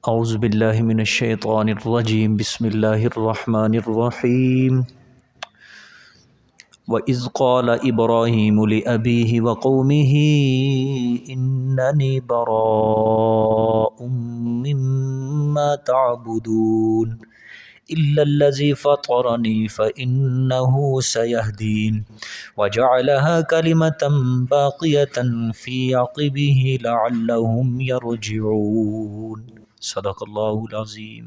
اعوذ باللہ من الشیطان الرجیم بسم اللہ الرحمن الرحیم وَإِذْ قَالَ إِبْرَاهِيمُ لِأَبِيهِ وَقَوْمِهِ إِنَّنِي بَرَاءٌ مِّمَّا تَعْبُدُونَ إِلَّا الَّذِي فَطَرَنِي فَإِنَّهُ سَيَهْدِينِ وَجَعَلَهَا كَلِمَةً بَاقِيَةً فِي عَقِبِهِ لَعَلَّهُمْ يَرْجِعُونَ صدق اللہ العظیم۔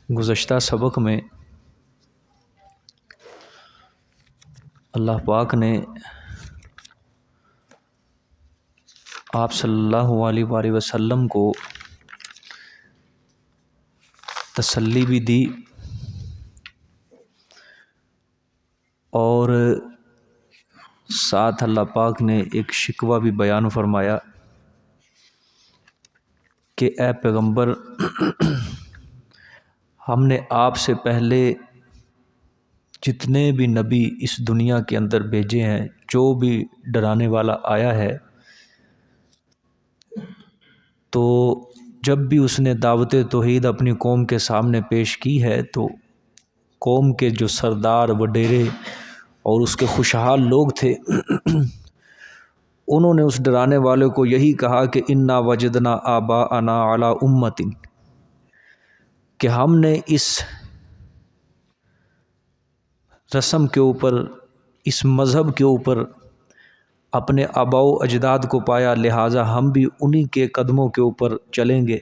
گزشتہ سبق میں اللہ پاک نے آپ صلی اللہ علیہ وآلہ وسلم کو تسلی بھی دی اور ساتھ اللہ پاک نے ایک شکوہ بھی بیان فرمایا کہ اے پیغمبر، ہم نے آپ سے پہلے جتنے بھی نبی اس دنیا کے اندر بھیجے ہیں، جو بھی ڈرانے والا آیا ہے، تو جب بھی اس نے دعوت توحید اپنی قوم کے سامنے پیش کی ہے تو قوم کے جو سردار وڈیرے اور اس کے خوشحال لوگ تھے انہوں نے اس ڈرانے والے کو یہی کہا کہ انا وجدنا آباءنا علی امت، کہ ہم نے اس رسم کے اوپر، اس مذہب کے اوپر اپنے آباء و اجداد کو پایا، لہٰذا ہم بھی انہی کے قدموں کے اوپر چلیں گے۔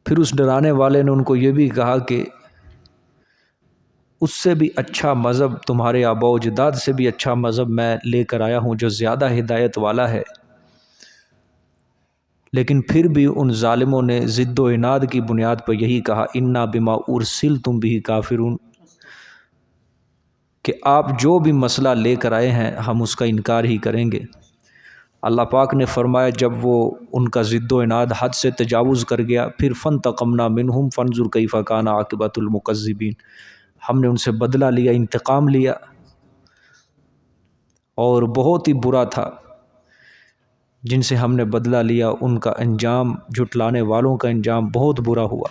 پھر اس ڈرانے والے نے ان کو یہ بھی کہا کہ اس سے بھی اچھا مذہب، تمہارے آباء و اجداد سے بھی اچھا مذہب میں لے کر آیا ہوں جو زیادہ ہدایت والا ہے۔ لیکن پھر بھی ان ظالموں نے ضد و عناد کی بنیاد پر یہی کہا انا بما ارسلتم بہ کافرون، کہ آپ جو بھی مسئلہ لے کر آئے ہیں ہم اس کا انکار ہی کریں گے۔ اللہ پاک نے فرمایا جب وہ ان کا ضد و عناد حد سے تجاوز کر گیا، پھر فانتقمنا منہم فانظر کیف کان عاقبۃ المکذبین، ہم نے ان سے بدلہ لیا، انتقام لیا، اور بہت ہی برا تھا جن سے ہم نے بدلہ لیا، ان کا انجام، جھٹلانے والوں کا انجام بہت برا ہوا۔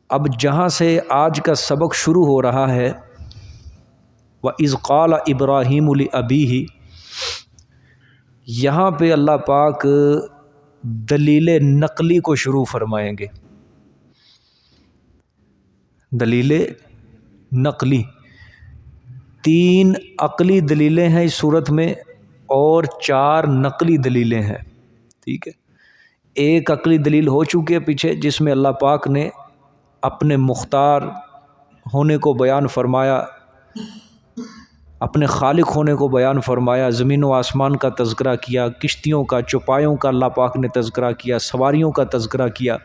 اب جہاں سے آج کا سبق شروع ہو رہا ہے وَإِذْ قَالَ إِبْرَاهِيمُ لِأَبِيهِ، یہاں پہ اللہ پاک دلیل نقلی کو شروع فرمائیں گے۔ دلیل نقلی، 3 عقلی دلیلیں ہیں اس صورت میں اور 4 نقلی دلیلیں ہیں، ٹھیک ہے۔ ایک عقلی دلیل ہو چکی ہے پیچھے، جس میں اللہ پاک نے اپنے مختار ہونے کو بیان فرمایا، اپنے خالق ہونے کو بیان فرمایا، زمین و آسمان کا تذکرہ کیا، کشتیوں کا، چوپایوں کا اللہ پاک نے تذکرہ کیا، سواریوں کا تذکرہ کیا۔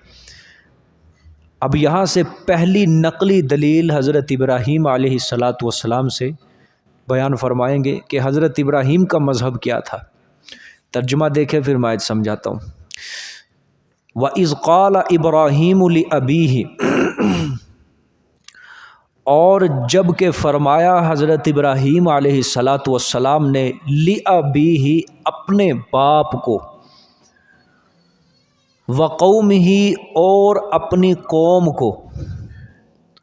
اب یہاں سے پہلی نقلی دلیل حضرت ابراہیم علیہ السلام سے بیان فرمائیں گے کہ حضرت ابراہیم کا مذہب کیا تھا۔ ترجمہ دیکھیں پھر میں سمجھاتا ہوں۔ وَإِذْ قَالَ إِبْرَاهِيمُ لِأَبِيهِ، اور جب کہ فرمایا حضرت ابراہیم علیہ السلام نے لِأَبِيهِ، اپنے باپ کو، وَقَوْمِهِ، اور اپنی قوم کو،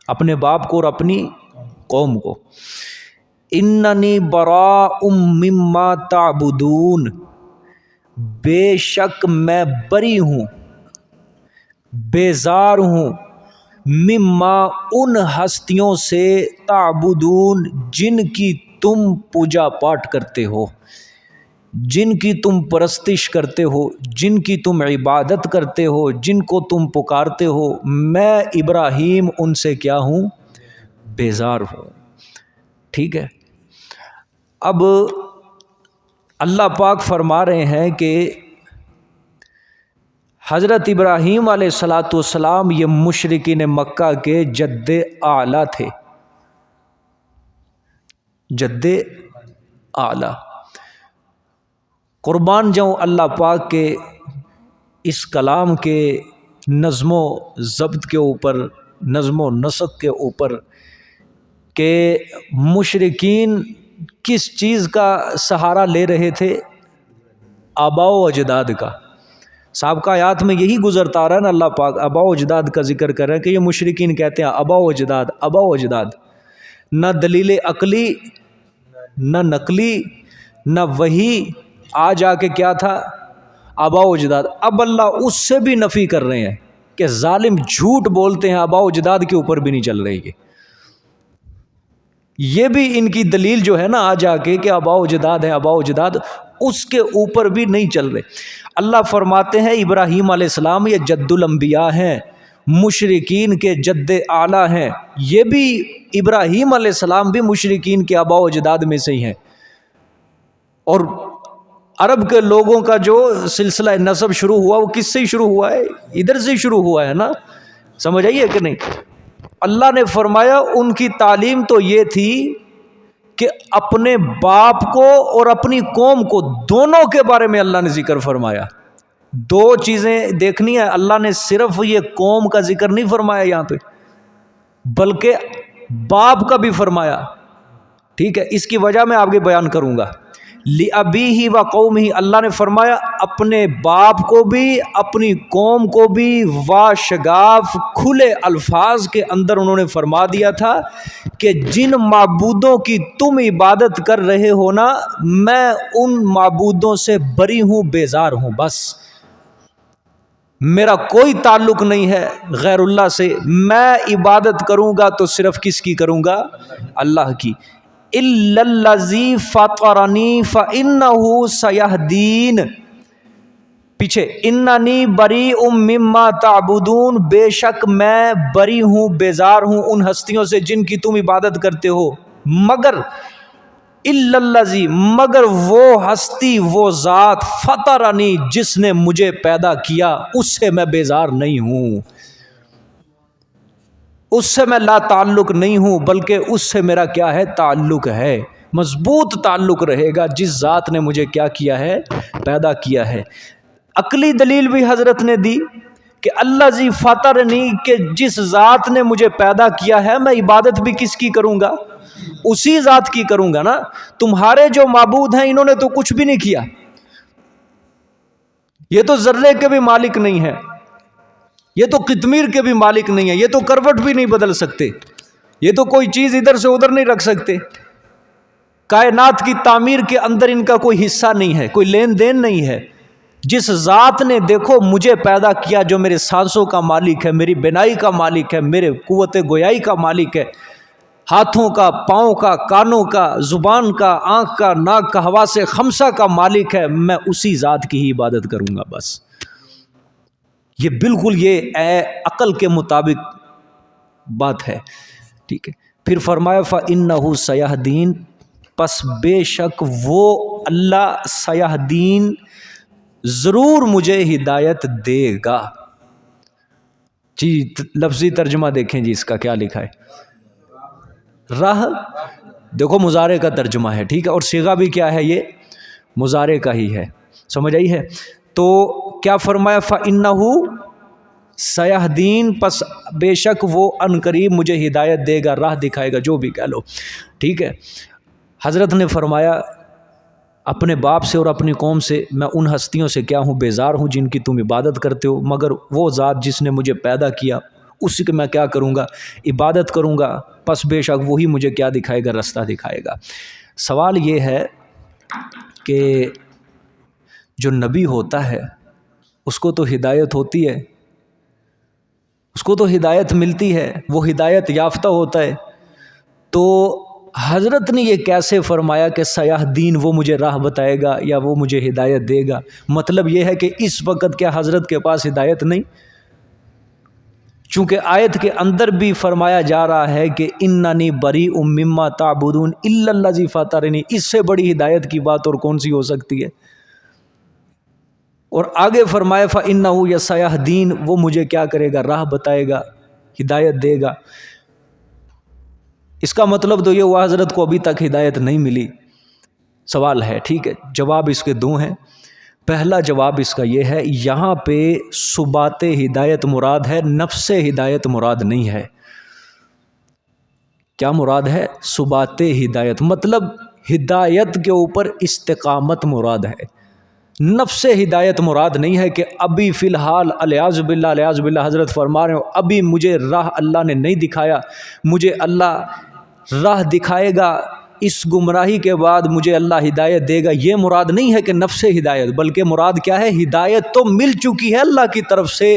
اپنے باپ کو اور اپنی قوم کو، اِنَّنِي بَرَاءٌ مِّمَّا تَعْبُدُونَ، بے شک میں بری ہوں، بیزار ہوں، مما، ان ہستیوں سے، تعبدون، جن کی تم پوجا پاٹ کرتے ہو، جن کی تم پرستش کرتے ہو، جن کی تم عبادت کرتے ہو، جن کو تم پکارتے ہو، میں ابراہیم ان سے کیا ہوں؟ بیزار ہوں، ٹھیک ہے۔ اب اللہ پاک فرما رہے ہیں کہ حضرت ابراہیم علیہ السلام یہ مشرکین مکہ کے جد اعلیٰ تھے، جد اعلیٰ۔ قربان جاؤں اللہ پاک کے اس کلام کے نظم و ضبط کے اوپر، نظم و نسق کے اوپر، کہ مشرکین کس چیز کا سہارا لے رہے تھے؟ آباء و اجداد کا۔ سابقہ آیات میں یہی گزرتا رہا ہے نا، اللہ پاک آباء و اجداد کا ذکر کر رہے ہیں کہ یہ مشرکین کہتے ہیں آباء و اجداد، آباء و اجداد، نہ دلیل عقلی نہ نقلی نہ وحی، آ جا کے کیا تھا؟ آباء و اجداد۔ اب اللہ اس سے بھی نفی کر رہے ہیں کہ ظالم جھوٹ بولتے ہیں، آباء و اجداد کے اوپر بھی نہیں چل رہی۔ یہ بھی ان کی دلیل جو ہے نا آ جا کے کہ آباء و اجداد ہیں، آباء و اجداد، اس کے اوپر بھی نہیں چل رہے۔ اللہ فرماتے ہیں ابراہیم علیہ السلام یہ جد الانبیاء ہیں، مشرکین کے جد اعلیٰ ہیں۔ یہ بھی ابراہیم علیہ السلام بھی مشرکین کے آباء و اجداد میں سے ہی ہیں۔ اور عرب کے لوگوں کا جو سلسلہ نسب شروع ہوا وہ کس سے شروع ہوا ہے؟ ادھر سے شروع ہوا ہے نا، سمجھ آئیے کہ نہیں؟ اللہ نے فرمایا ان کی تعلیم تو یہ تھی کہ اپنے باپ کو اور اپنی قوم کو دونوں کے بارے میں اللہ نے ذکر فرمایا۔ دو چیزیں دیکھنی ہے، اللہ نے صرف یہ قوم کا ذکر نہیں فرمایا یہاں پہ، بلکہ باپ کا بھی فرمایا۔ ٹھیک ہے، اس کی وجہ میں آپ کے بیان کروں گا۔ لِأَبِيهِ وَقَوْمِهِ، اللہ نے فرمایا اپنے باپ کو بھی اپنی قوم کو بھی، واشگاف کھلے الفاظ کے اندر انہوں نے فرما دیا تھا کہ جن معبودوں کی تم عبادت کر رہے ہو نا، میں ان معبودوں سے بری ہوں، بیزار ہوں، بس میرا کوئی تعلق نہیں ہے غیر اللہ سے۔ میں عبادت کروں گا تو صرف کس کی کروں گا؟ اللہ کی۔ إِلَّا الَّذِي فَطَرَنِي فَإِنَّهُ سَيَهْدِينِ، پیچھے اِنَّنِي بَرِيءٌ مِّمَّا تَعْبُدُونَ، بے شک میں بری ہوں، بیزار ہوں ان ہستیوں سے جن کی تم عبادت کرتے ہو، مگر إِلَّا الَّذِي، مگر وہ ہستی، وہ ذات، فَطَرَنِي، جس نے مجھے پیدا کیا، اس سے میں بیزار نہیں ہوں، اس سے میں لا تعلق نہیں ہوں، بلکہ اس سے میرا کیا ہے؟ تعلق ہے، مضبوط تعلق رہے گا جس ذات نے مجھے کیا کیا ہے؟ پیدا کیا ہے۔ عقلی دلیل بھی حضرت نے دی کہ اللہ ذی فطرنی، کہ جس ذات نے مجھے پیدا کیا ہے میں عبادت بھی کس کی کروں گا؟ اسی ذات کی کروں گا نا۔ تمہارے جو معبود ہیں انہوں نے تو کچھ بھی نہیں کیا، یہ تو ذرے کے بھی مالک نہیں ہے، یہ تو قطمیر کے بھی مالک نہیں ہے، یہ تو کروٹ بھی نہیں بدل سکتے، یہ تو کوئی چیز ادھر سے ادھر نہیں رکھ سکتے، کائنات کی تعمیر کے اندر ان کا کوئی حصہ نہیں ہے، کوئی لین دین نہیں ہے۔ جس ذات نے دیکھو مجھے پیدا کیا، جو میرے سانسوں کا مالک ہے، میری بینائی کا مالک ہے، میرے قوت گویائی کا مالک ہے، ہاتھوں کا، پاؤں کا، کانوں کا، زبان کا، آنکھ کا، ناک کا، حواس خمسہ کا مالک ہے، میں اسی ذات کی ہی عبادت کروں گا بس۔ یہ بالکل یہ عقل کے مطابق بات ہے، ٹھیک ہے۔ پھر فرمایا فَإِنَّهُ سَيَهْدِينِ، پس بے شک وہ اللہ سیہدین، ضرور مجھے ہدایت دے گا۔ جی لفظی ترجمہ دیکھیں جی، اس کا کیا لکھا ہے؟ راہ، دیکھو مضارع کا ترجمہ ہے، ٹھیک ہے، اور صیغہ بھی کیا ہے؟ یہ مضارع کا ہی ہے، سمجھ آئی ہے؟ تو کیا فرمایا؟ فَإِنَّهُ سَيَهْدِينِ، پس بے شک وہ ان قریب مجھے ہدایت دے گا، راہ دکھائے گا، جو بھی کہہ لو، ٹھیک ہے۔ حضرت نے فرمایا اپنے باپ سے اور اپنی قوم سے میں ان ہستیوں سے کیا ہوں؟ بیزار ہوں جن کی تم عبادت کرتے ہو، مگر وہ ذات جس نے مجھے پیدا کیا اسی کے میں کیا کروں گا؟ عبادت کروں گا، پس بے شک وہی مجھے کیا دکھائے گا؟ رستہ دکھائے گا۔ سوال یہ ہے کہ جو نبی ہوتا ہے اس کو تو ہدایت ہوتی ہے، اس کو تو ہدایت ملتی ہے، وہ ہدایت یافتہ ہوتا ہے، تو حضرت نے یہ کیسے فرمایا کہ سیاح دین، وہ مجھے راہ بتائے گا یا وہ مجھے ہدایت دے گا؟ مطلب یہ ہے کہ اس وقت کیا حضرت کے پاس ہدایت نہیں؟ چونکہ آیت کے اندر بھی فرمایا جا رہا ہے کہ اننی بریء مما تعبدون الا الذی فطرنی، اس سے بڑی ہدایت کی بات اور کون سی ہو سکتی ہے؟ اور آگے فرمایا فإنہ یسیہدین، وہ مجھے کیا کرے گا؟ راہ بتائے گا، ہدایت دے گا۔ اس کا مطلب تو یہ ہوا حضرت کو ابھی تک ہدایت نہیں ملی۔ سوال ہے، ٹھیک ہے، جواب اس کے دو ہیں۔ پہلا جواب اس کا یہ ہے، یہاں پہ ثبات ہدایت مراد ہے، نفس ہدایت مراد نہیں ہے۔ کیا مراد ہے؟ ثبات ہدایت، مطلب ہدایت کے اوپر استقامت مراد ہے، نفس ہدایت مراد نہیں ہے کہ ابھی فی الحال الیاذ باللہ حضرت فرما رہے ہو ابھی مجھے راہ اللہ نے نہیں دکھایا، مجھے اللہ راہ دکھائے گا، اس گمراہی کے بعد مجھے اللہ ہدایت دے گا۔ یہ مراد نہیں ہے کہ نفس ہدایت، بلکہ مراد کیا ہے؟ ہدایت تو مل چکی ہے اللہ کی طرف سے،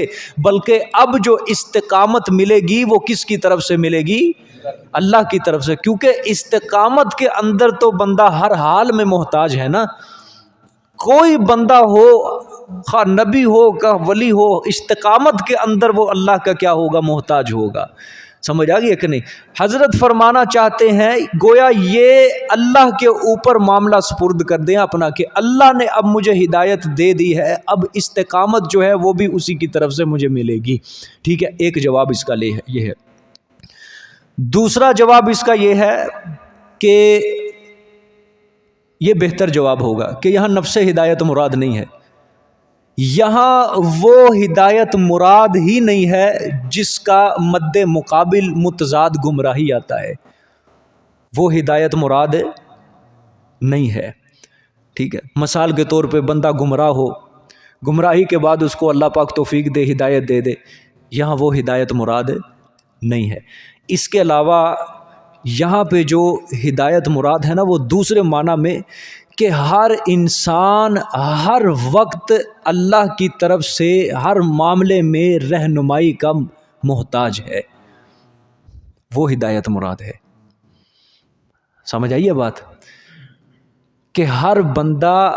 بلکہ اب جو استقامت ملے گی وہ کس کی طرف سے ملے گی؟ اللہ کی طرف سے، کیونکہ استقامت کے اندر تو بندہ ہر حال میں محتاج ہے نا۔ کوئی بندہ ہو، خواہ نبی ہو کہ ولی ہو، استقامت کے اندر وہ اللہ کا کیا ہوگا؟ محتاج ہوگا۔ سمجھ آ گئی کہ نہیں؟ حضرت فرمانا چاہتے ہیں گویا یہ اللہ کے اوپر معاملہ سپرد کر دیں اپنا، کہ اللہ نے اب مجھے ہدایت دے دی ہے، اب استقامت جو ہے وہ بھی اسی کی طرف سے مجھے ملے گی۔ ٹھیک ہے، ایک جواب اس کا یہ ہے۔ دوسرا جواب اس کا یہ ہے کہ یہ بہتر جواب ہوگا کہ یہاں نفس ہدایت مراد نہیں ہے، یہاں وہ ہدایت مراد ہی نہیں ہے جس کا مد مقابل متضاد گمراہی آتا ہے، وہ ہدایت مراد نہیں ہے۔ ٹھیک ہے، مثال کے طور پہ بندہ گمراہ ہو، گمراہی کے بعد اس کو اللہ پاک توفیق دے، ہدایت دے دے، یہاں وہ ہدایت مراد نہیں ہے۔ اس کے علاوہ یہاں پہ جو ہدایت مراد ہے نا، وہ دوسرے معنی میں کہ ہر انسان ہر وقت اللہ کی طرف سے ہر معاملے میں رہنمائی کا محتاج ہے، وہ ہدایت مراد ہے۔ سمجھ آئیے بات؟ کہ ہر بندہ،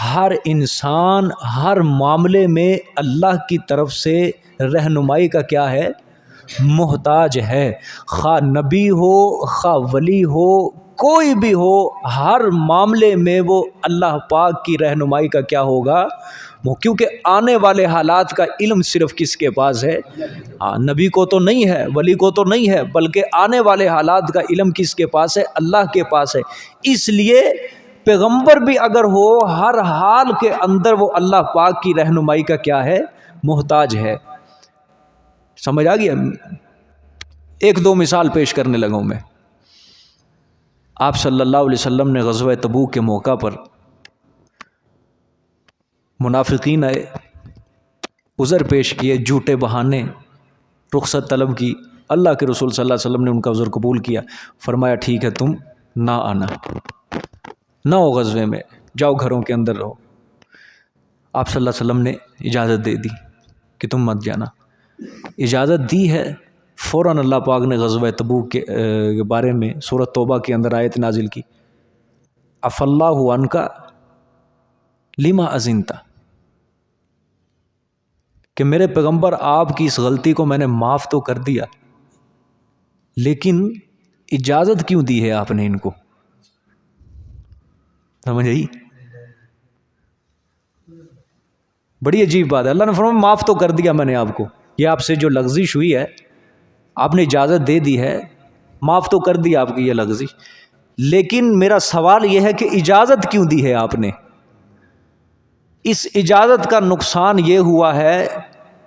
ہر انسان ہر معاملے میں اللہ کی طرف سے رہنمائی کا کیا ہے؟ محتاج ہے، خواہ نبی ہو، خواہ ولی ہو، کوئی بھی ہو، ہر معاملے میں وہ اللہ پاک کی رہنمائی کا کیا ہوگا؟ کیونکہ آنے والے حالات کا علم صرف کس کے پاس ہے؟ نبی کو تو نہیں ہے، ولی کو تو نہیں ہے، بلکہ آنے والے حالات کا علم کس کے پاس ہے؟ اللہ کے پاس ہے۔ اس لیے پیغمبر بھی اگر ہو، ہر حال کے اندر وہ اللہ پاک کی رہنمائی کا کیا ہے؟ محتاج ہے۔ سمجھ آ گیا؟ ایک دو مثال پیش کرنے لگا ہوں میں۔ آپ صلی اللہ علیہ وسلم نے غزوہ تبوک کے موقع پر منافقین آئے، عذر پیش کیے، جھوٹے بہانے، رخصت طلب کی، اللہ کے رسول صلی اللہ علیہ وسلم نے ان کا عذر قبول کیا، فرمایا ٹھیک ہے تم نہ آنا، نہ ہو غزوے میں، جاؤ گھروں کے اندر رہو۔ آپ صلی اللہ علیہ وسلم نے اجازت دے دی کہ تم مت جانا۔ اجازت دی ہے، فوراً اللہ پاک نے غزوہ تبوک کے بارے میں سورۃ توبہ کے اندر آیت نازل کی، عفا اللہ عنک لما اذنت، کہ میرے پیغمبر آپ کی اس غلطی کو میں نے معاف تو کر دیا، لیکن اجازت کیوں دی ہے آپ نے ان کو؟ سمجھ آئی؟ بڑی عجیب بات ہے۔ اللہ نے فرمایا معاف تو کر دیا میں نے آپ کو، یہ آپ سے جو لغزش ہوئی ہے آپ نے اجازت دے دی ہے، معاف تو کر دیا آپ کی یہ لغزش، لیکن میرا سوال یہ ہے کہ اجازت کیوں دی ہے آپ نے؟ اس اجازت کا نقصان یہ ہوا ہے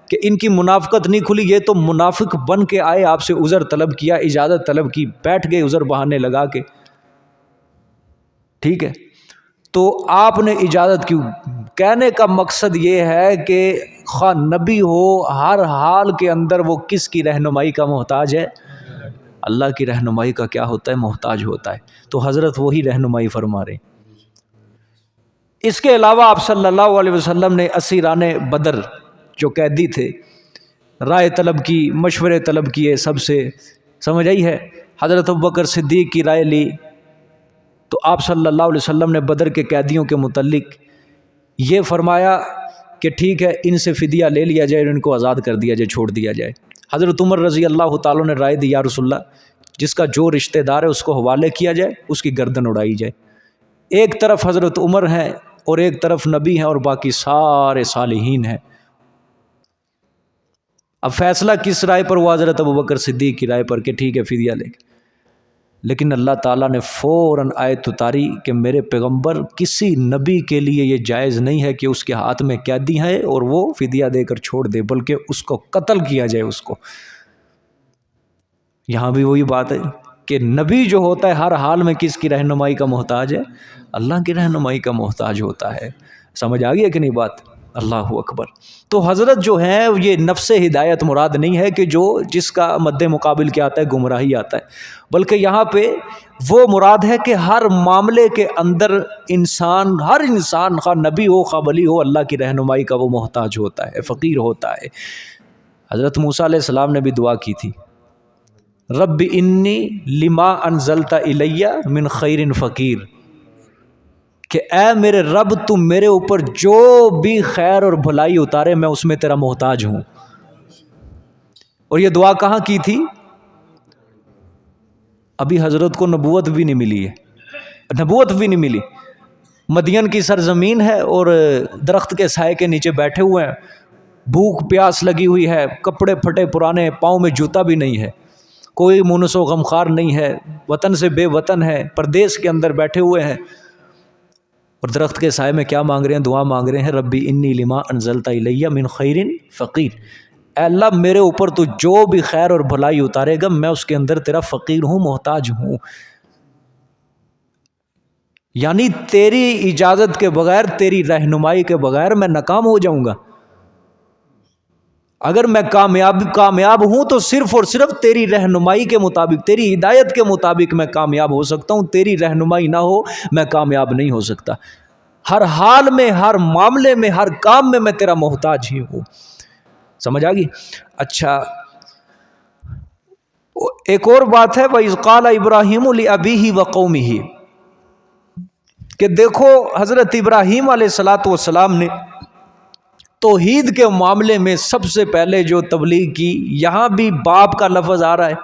کہ ان کی منافقت نہیں کھلی، یہ تو منافق بن کے آئے، آپ سے عذر طلب کیا، اجازت طلب کی، بیٹھ گئے عذر بہانے لگا کے۔ ٹھیک ہے، تو آپ نے اجازت کیوں؟ کہنے کا مقصد یہ ہے کہ خواہ نبی ہو، ہر حال کے اندر وہ کس کی رہنمائی کا محتاج ہے؟ اللہ کی رہنمائی کا کیا ہوتا ہے؟ محتاج ہوتا ہے۔ تو حضرت وہی رہنمائی فرما رہے ہیں۔ اس کے علاوہ آپ صلی اللہ علیہ وسلم نے اسیران بدر جو قیدی تھے، رائے طلب کی، مشورے طلب کیے سب سے، سمجھ آئی ہے؟ حضرت ابوبکر صدیق کی رائے لی، تو آپ صلی اللہ علیہ وسلم نے بدر کے قیدیوں کے متعلق یہ فرمایا کہ ٹھیک ہے ان سے فدیہ لے لیا جائے اور ان کو آزاد کر دیا جائے، چھوڑ دیا جائے۔ حضرت عمر رضی اللہ تعالیٰ نے رائے دی، یا رسول اللہ جس کا جو رشتہ دار ہے اس کو حوالے کیا جائے، اس کی گردن اڑائی جائے۔ ایک طرف حضرت عمر ہیں اور ایک طرف نبی ہیں اور باقی سارے صالحین ہیں۔ اب فیصلہ کس رائے پر ہوا؟ حضرت ابوبکر صدیق کی رائے پر کہ ٹھیک ہے فدیہ لے کے۔ لیکن اللہ تعالیٰ نے فوراً آیت اتاری کہ میرے پیغمبر کسی نبی کے لیے یہ جائز نہیں ہے کہ اس کے ہاتھ میں قیدی ہے اور وہ فدیہ دے کر چھوڑ دے، بلکہ اس کو قتل کیا جائے اس کو۔ یہاں بھی وہی بات ہے کہ نبی جو ہوتا ہے ہر حال میں کس کی رہنمائی کا محتاج ہے؟ اللہ کی رہنمائی کا محتاج ہوتا ہے۔ سمجھ آ گئی ہے کہ نہیں بات؟ اللہ اکبر۔ تو حضرت جو ہے یہ نفس ہدایت مراد نہیں ہے کہ جس کا مد مقابل کیا آتا ہے؟ گمراہی آتا ہے، بلکہ یہاں پہ وہ مراد ہے کہ ہر معاملے کے اندر ہر انسان خواہ نبی ہو خواہ ولی ہو، اللہ کی رہنمائی کا وہ محتاج ہوتا ہے، فقیر ہوتا ہے۔ حضرت موسیٰ علیہ السلام نے بھی دعا کی تھی، رب انی لما انزلت الی من خیر فقیر، کہ اے میرے رب تم میرے اوپر جو بھی خیر اور بھلائی اتارے میں اس میں تیرا محتاج ہوں۔ اور یہ دعا کہاں کی تھی؟ ابھی حضرت کو نبوت بھی نہیں ملی ہے، نبوت بھی نہیں ملی، مدین کی سرزمین ہے اور درخت کے سائے کے نیچے بیٹھے ہوئے ہیں، بھوک پیاس لگی ہوئی ہے، کپڑے پھٹے پرانے، پاؤں میں جوتا بھی نہیں ہے، کوئی مونس و غمخوار نہیں ہے، وطن سے بے وطن ہے، پردیس کے اندر بیٹھے ہوئے ہیں، اور درخت کے سائے میں کیا مانگ رہے ہیں؟ دعا مانگ رہے ہیں، ربی انی لما انزلت الی من خیر فقیر، اے اللہ میرے اوپر تو جو بھی خیر اور بھلائی اتارے گا میں اس کے اندر تیرا فقیر ہوں، محتاج ہوں۔ یعنی تیری اجازت کے بغیر، تیری رہنمائی کے بغیر میں ناکام ہو جاؤں گا۔ اگر میں کامیاب ہوں تو صرف اور صرف تیری رہنمائی کے مطابق، تیری ہدایت کے مطابق میں کامیاب ہو سکتا ہوں، تیری رہنمائی نہ ہو میں کامیاب نہیں ہو سکتا۔ ہر حال میں، ہر معاملے میں، ہر کام میں تیرا محتاج ہی ہوں۔ سمجھ آ گئی؟ اچھا ایک اور بات ہے، وَإِذْ قَالَ إِبْرَاهِيمُ لِأَبِيهِ وَقَوْمِهِ، کہ دیکھو حضرت ابراہیم علیہ السلام نے توحید کے معاملے میں سب سے پہلے جو تبلیغ کی، یہاں بھی باپ کا لفظ آ رہا ہے،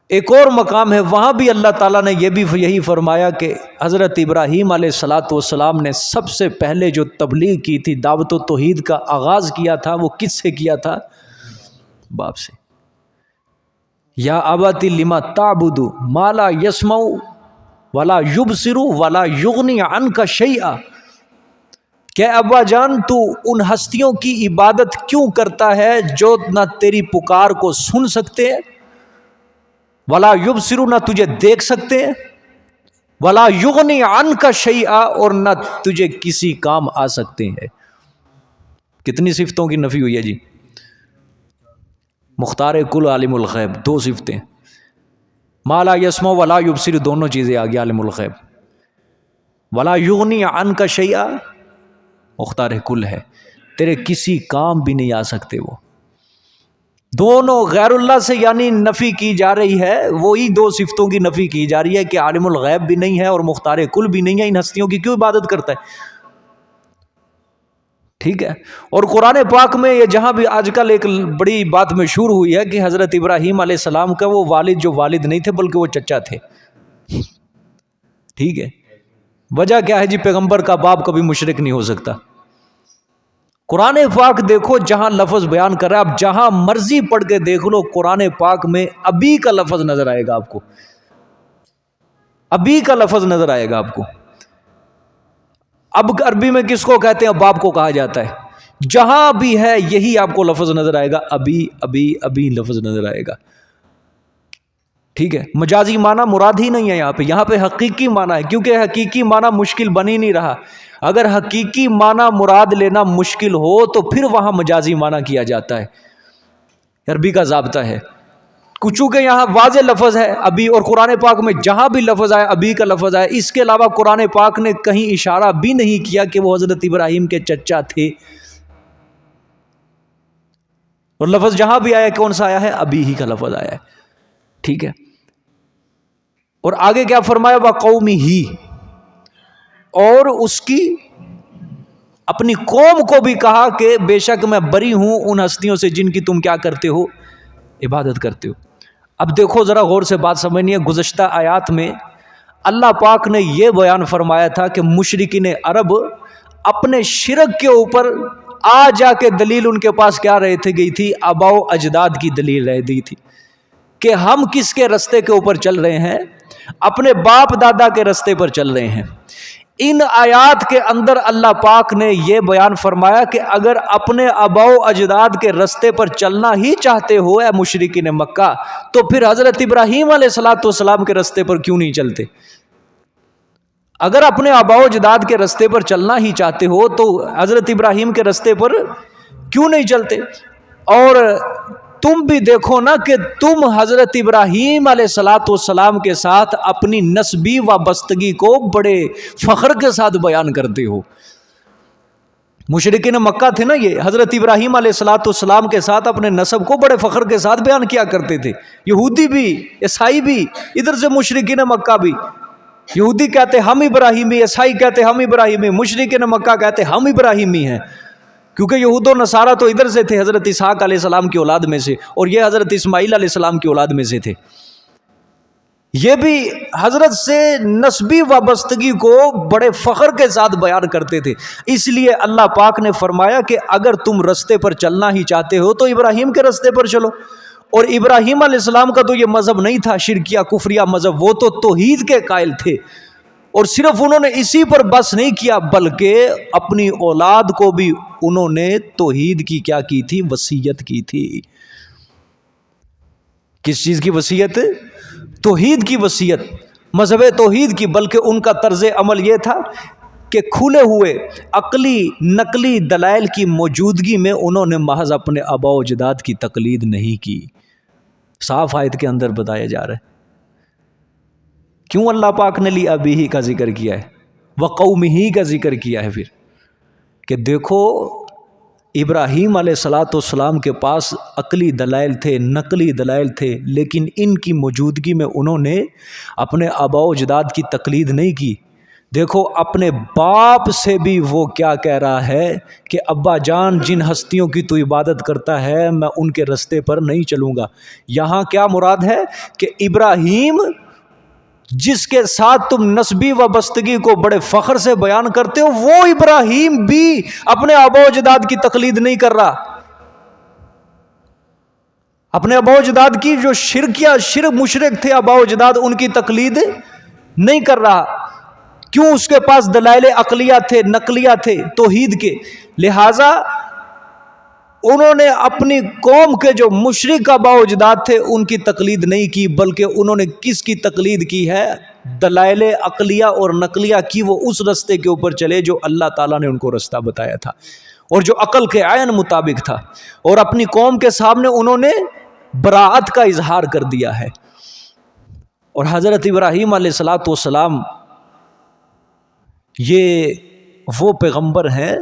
ایک اور مقام ہے وہاں بھی اللہ تعالیٰ نے یہ بھی یہی فرمایا کہ حضرت ابراہیم علیہ السلام نے سب سے پہلے جو تبلیغ کی تھی، دعوت و توحید کا آغاز کیا تھا، وہ کس سے کیا تھا؟ باپ سے۔ یا ابت لما تعبد ما لا يسمع ولا يبصر ولا يغني عنك شيئا، کہ ابا جان تو ان ہستیوں کی عبادت کیوں کرتا ہے جو نہ تیری پکار کو سن سکتے ہیں، ولا یبصر نہ تجھے دیکھ سکتے ہیں، ولا یغنی عنک شیئا اور نہ تجھے کسی کام آ سکتے ہیں۔ کتنی صفتوں کی نفی ہوئی ہے جی؟ مختار کل عالم الغیب، دو صفتیں، ما لا یسمع ولا یبصر، دونوں چیزیں آ گئی عالم الغیب۔ ولا یغنی عنک شیئا مختار کل ہے، تیرے کسی کام بھی نہیں آ سکتے وہ۔ دونوں غیر اللہ سے یعنی نفی کی جا رہی ہے، وہی دو صفتوں کی نفی کی جا رہی ہے کہ عالم الغیب بھی نہیں ہے اور مختار کل بھی نہیں ہے، ان ہستیوں کی کیوں عبادت کرتا ہے؟ ٹھیک ہے۔ اور قرآن پاک میں یہ جہاں بھی آج کل ایک بڑی بات مشہور ہوئی ہے کہ حضرت ابراہیم علیہ السلام کا وہ والد جو والد نہیں تھے بلکہ وہ چچا تھے، ٹھیک ہے۔ وجہ کیا ہے جی؟ پیغمبر کا باپ کبھی مشرک نہیں ہو سکتا۔ قرآن پاک دیکھو جہاں لفظ بیان کر رہا ہے، آپ جہاں مرضی پڑھ کے دیکھ لو، قرآن پاک میں ابی کا لفظ نظر آئے گا آپ کو، ابی کا لفظ نظر آئے گا آپ کو۔ اب عربی میں کس کو کہتے ہیں؟ باپ کو کہا جاتا ہے، جہاں بھی ہے یہی آپ کو لفظ نظر آئے گا، ابی ابی ابی لفظ نظر آئے گا، ٹھیک ہے۔ مجازی معنی مراد ہی نہیں ہے یہاں پہ حقیقی معنی ہے، کیونکہ حقیقی معنی مشکل بن ہی نہیں رہا۔ اگر حقیقی معنی مراد لینا مشکل ہو تو پھر وہاں مجازی معنی کیا جاتا ہے، عربی کا ضابطہ ہے۔ چونکہ یہاں واضح لفظ ہے ابھی، اور قرآن پاک میں جہاں بھی لفظ آئے ابھی کا لفظ آئے، اس کے علاوہ قرآن پاک نے کہیں اشارہ بھی نہیں کیا کہ وہ حضرت ابراہیم کے چچا تھے، اور لفظ جہاں بھی آیا کون سا آیا ہے؟ ابھی ہی کا لفظ آیا ہے، ٹھیک ہے۔ اور آگے کیا فرمایا؟ وَقَوْمِهِ، اور اس کی اپنی قوم کو بھی کہا کہ بے شک میں بری ہوں ان ہستیوں سے جن کی تم کیا کرتے ہو؟ عبادت کرتے ہو۔ اب دیکھو ذرا غور سے بات سمجھنی ہے، گزشتہ آیات میں اللہ پاک نے یہ بیان فرمایا تھا کہ مشرکین عرب اپنے شرک کے اوپر جا کے دلیل ان کے پاس کیا گئی تھی؟ آباء و اجداد کی دلیل رہ گئی تھی کہ ہم کس کے رستے کے اوپر چل رہے ہیں؟ اپنے باپ دادا کے رستے پر چل رہے ہیں۔ ان آیات کے اندر اللہ پاک نے یہ بیان فرمایا کہ اگر اپنے آباء و اجداد کے رستے پر چلنا ہی چاہتے ہو اے مشرکین مکہ، تو پھر حضرت ابراہیم علیہ الصلوۃ والسلام کے رستے پر کیوں نہیں چلتے؟ اگر اپنے آباء و اجداد کے رستے پر چلنا ہی چاہتے ہو تو حضرت ابراہیم کے رستے پر کیوں نہیں چلتے؟ اور تم بھی دیکھو نا کہ تم حضرت ابراہیم علیہ الصلوۃ والسلام کے ساتھ اپنی نسبی وابستگی کو بڑے فخر کے ساتھ بیان کرتے ہو۔ مشرکین مکہ تھے نا یہ، حضرت ابراہیم علیہ الصلوۃ والسلام کے ساتھ اپنے نسب کو بڑے فخر کے ساتھ بیان کیا کرتے تھے۔ یہودی بھی، عیسائی بھی، ادھر سے مشرکین مکہ بھی، یہودی کہتے ہم ابراہیمی، عیسائی کہتے ہم ابراہیمی، مشرکین مکہ کہتے ہم ابراہیمی ہیں، کیونکہ یہود و نصارہ تو ادھر سے تھے، حضرت اسحاق علیہ السلام کی اولاد میں سے، اور یہ حضرت اسماعیل علیہ السلام کی اولاد میں سے تھے۔ یہ بھی حضرت سے نسبی وابستگی کو بڑے فخر کے ساتھ بیان کرتے تھے۔ اس لیے اللہ پاک نے فرمایا کہ اگر تم رستے پر چلنا ہی چاہتے ہو تو ابراہیم کے رستے پر چلو۔ اور ابراہیم علیہ السلام کا تو یہ مذہب نہیں تھا شرکیہ کفریہ مذہب، وہ تو توحید کے قائل تھے، اور صرف انہوں نے اسی پر بس نہیں کیا بلکہ اپنی اولاد کو بھی انہوں نے توحید کی کیا کی تھی؟ وصیت کی تھی۔ کس چیز کی وصیت؟ توحید کی وصیت، مذہب توحید کی۔ بلکہ ان کا طرز عمل یہ تھا کہ کھلے ہوئے عقلی نقلی دلائل کی موجودگی میں انہوں نے محض اپنے آباء و اجداد کی تقلید نہیں کی۔ صاف آیت کے اندر بتایا جا رہا ہے۔ کیوں اللہ پاک نے لی ابیہ کا ذکر کیا ہے، وقومہ کا ذکر کیا ہے؟ پھر کہ دیکھو ابراہیم علیہ الصلوۃ والسلام کے پاس عقلی دلائل تھے، نقلی دلائل تھے، لیکن ان کی موجودگی میں انہوں نے اپنے آباء و اجداد کی تقلید نہیں کی۔ دیکھو اپنے باپ سے بھی وہ کیا کہہ رہا ہے کہ ابا جان جن ہستیوں کی تو عبادت کرتا ہے میں ان کے رستے پر نہیں چلوں گا۔ یہاں کیا مراد ہے کہ ابراہیم جس کے ساتھ تم نسبی وابستگی کو بڑے فخر سے بیان کرتے ہو، وہ ابراہیم بھی اپنے آباء و اجداد کی تقلید نہیں کر رہا۔ اپنے آباء و اجداد کی جو شرک مشرک تھے آباء و اجداد، ان کی تقلید نہیں کر رہا۔ کیوں؟ اس کے پاس دلائل عقلیہ تھے، نقلیہ تھے توحید کے، لہٰذا انہوں نے اپنی قوم کے جو مشرک آباء و اجداد تھے ان کی تقلید نہیں کی، بلکہ انہوں نے کس کی تقلید کی ہے؟ دلائل عقلیہ اور نقلیہ کی۔ وہ اس رستے کے اوپر چلے جو اللہ تعالیٰ نے ان کو رستہ بتایا تھا اور جو عقل کے عین مطابق تھا، اور اپنی قوم کے سامنے انہوں نے براءت کا اظہار کر دیا ہے۔ اور حضرت ابراہیم علیہ الصلوۃ والسلام یہ وہ پیغمبر ہیں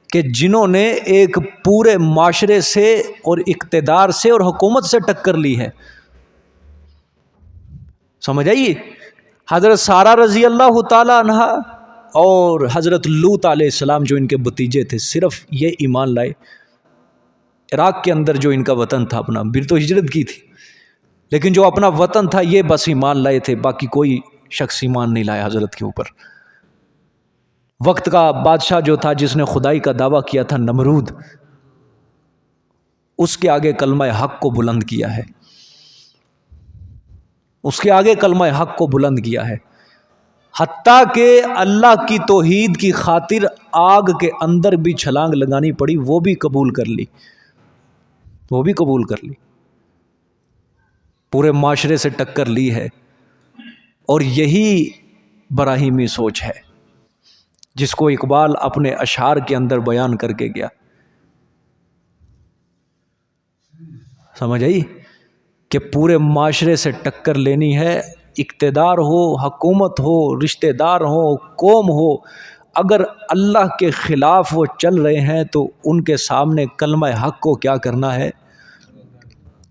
کہ جنہوں نے ایک پورے معاشرے سے اور اقتدار سے اور حکومت سے ٹکر لی ہے۔ سمجھ آئیے؟ حضرت سارہ رضی اللہ تعالی عنہ اور حضرت لوط علیہ السلام جو ان کے بھتیجے تھے، صرف یہ ایمان لائے۔ عراق کے اندر جو ان کا وطن تھا اپنا، پھر تو ہجرت کی تھی، لیکن جو اپنا وطن تھا یہ بس ایمان لائے تھے، باقی کوئی شخص ایمان نہیں لایا حضرت کے اوپر۔ وقت کا بادشاہ جو تھا جس نے خدائی کا دعویٰ کیا تھا، نمرود، اس کے آگے کلمہ حق کو بلند کیا ہے، اس کے آگے کلمہ حق کو بلند کیا ہے، حتیٰ کہ اللہ کی توحید کی خاطر آگ کے اندر بھی چھلانگ لگانی پڑی، وہ بھی قبول کر لی، وہ بھی قبول کر لی، پورے معاشرے سے ٹکر لی ہے۔ اور یہی براہیمی سوچ ہے جس کو اقبال اپنے اشعار کے اندر بیان کر کے گیا۔ سمجھ آئی؟ کہ پورے معاشرے سے ٹکر لینی ہے، اقتدار ہو، حکومت ہو، رشتہ دار ہو، قوم ہو، اگر اللہ کے خلاف وہ چل رہے ہیں تو ان کے سامنے کلمہ حق کو کیا کرنا ہے؟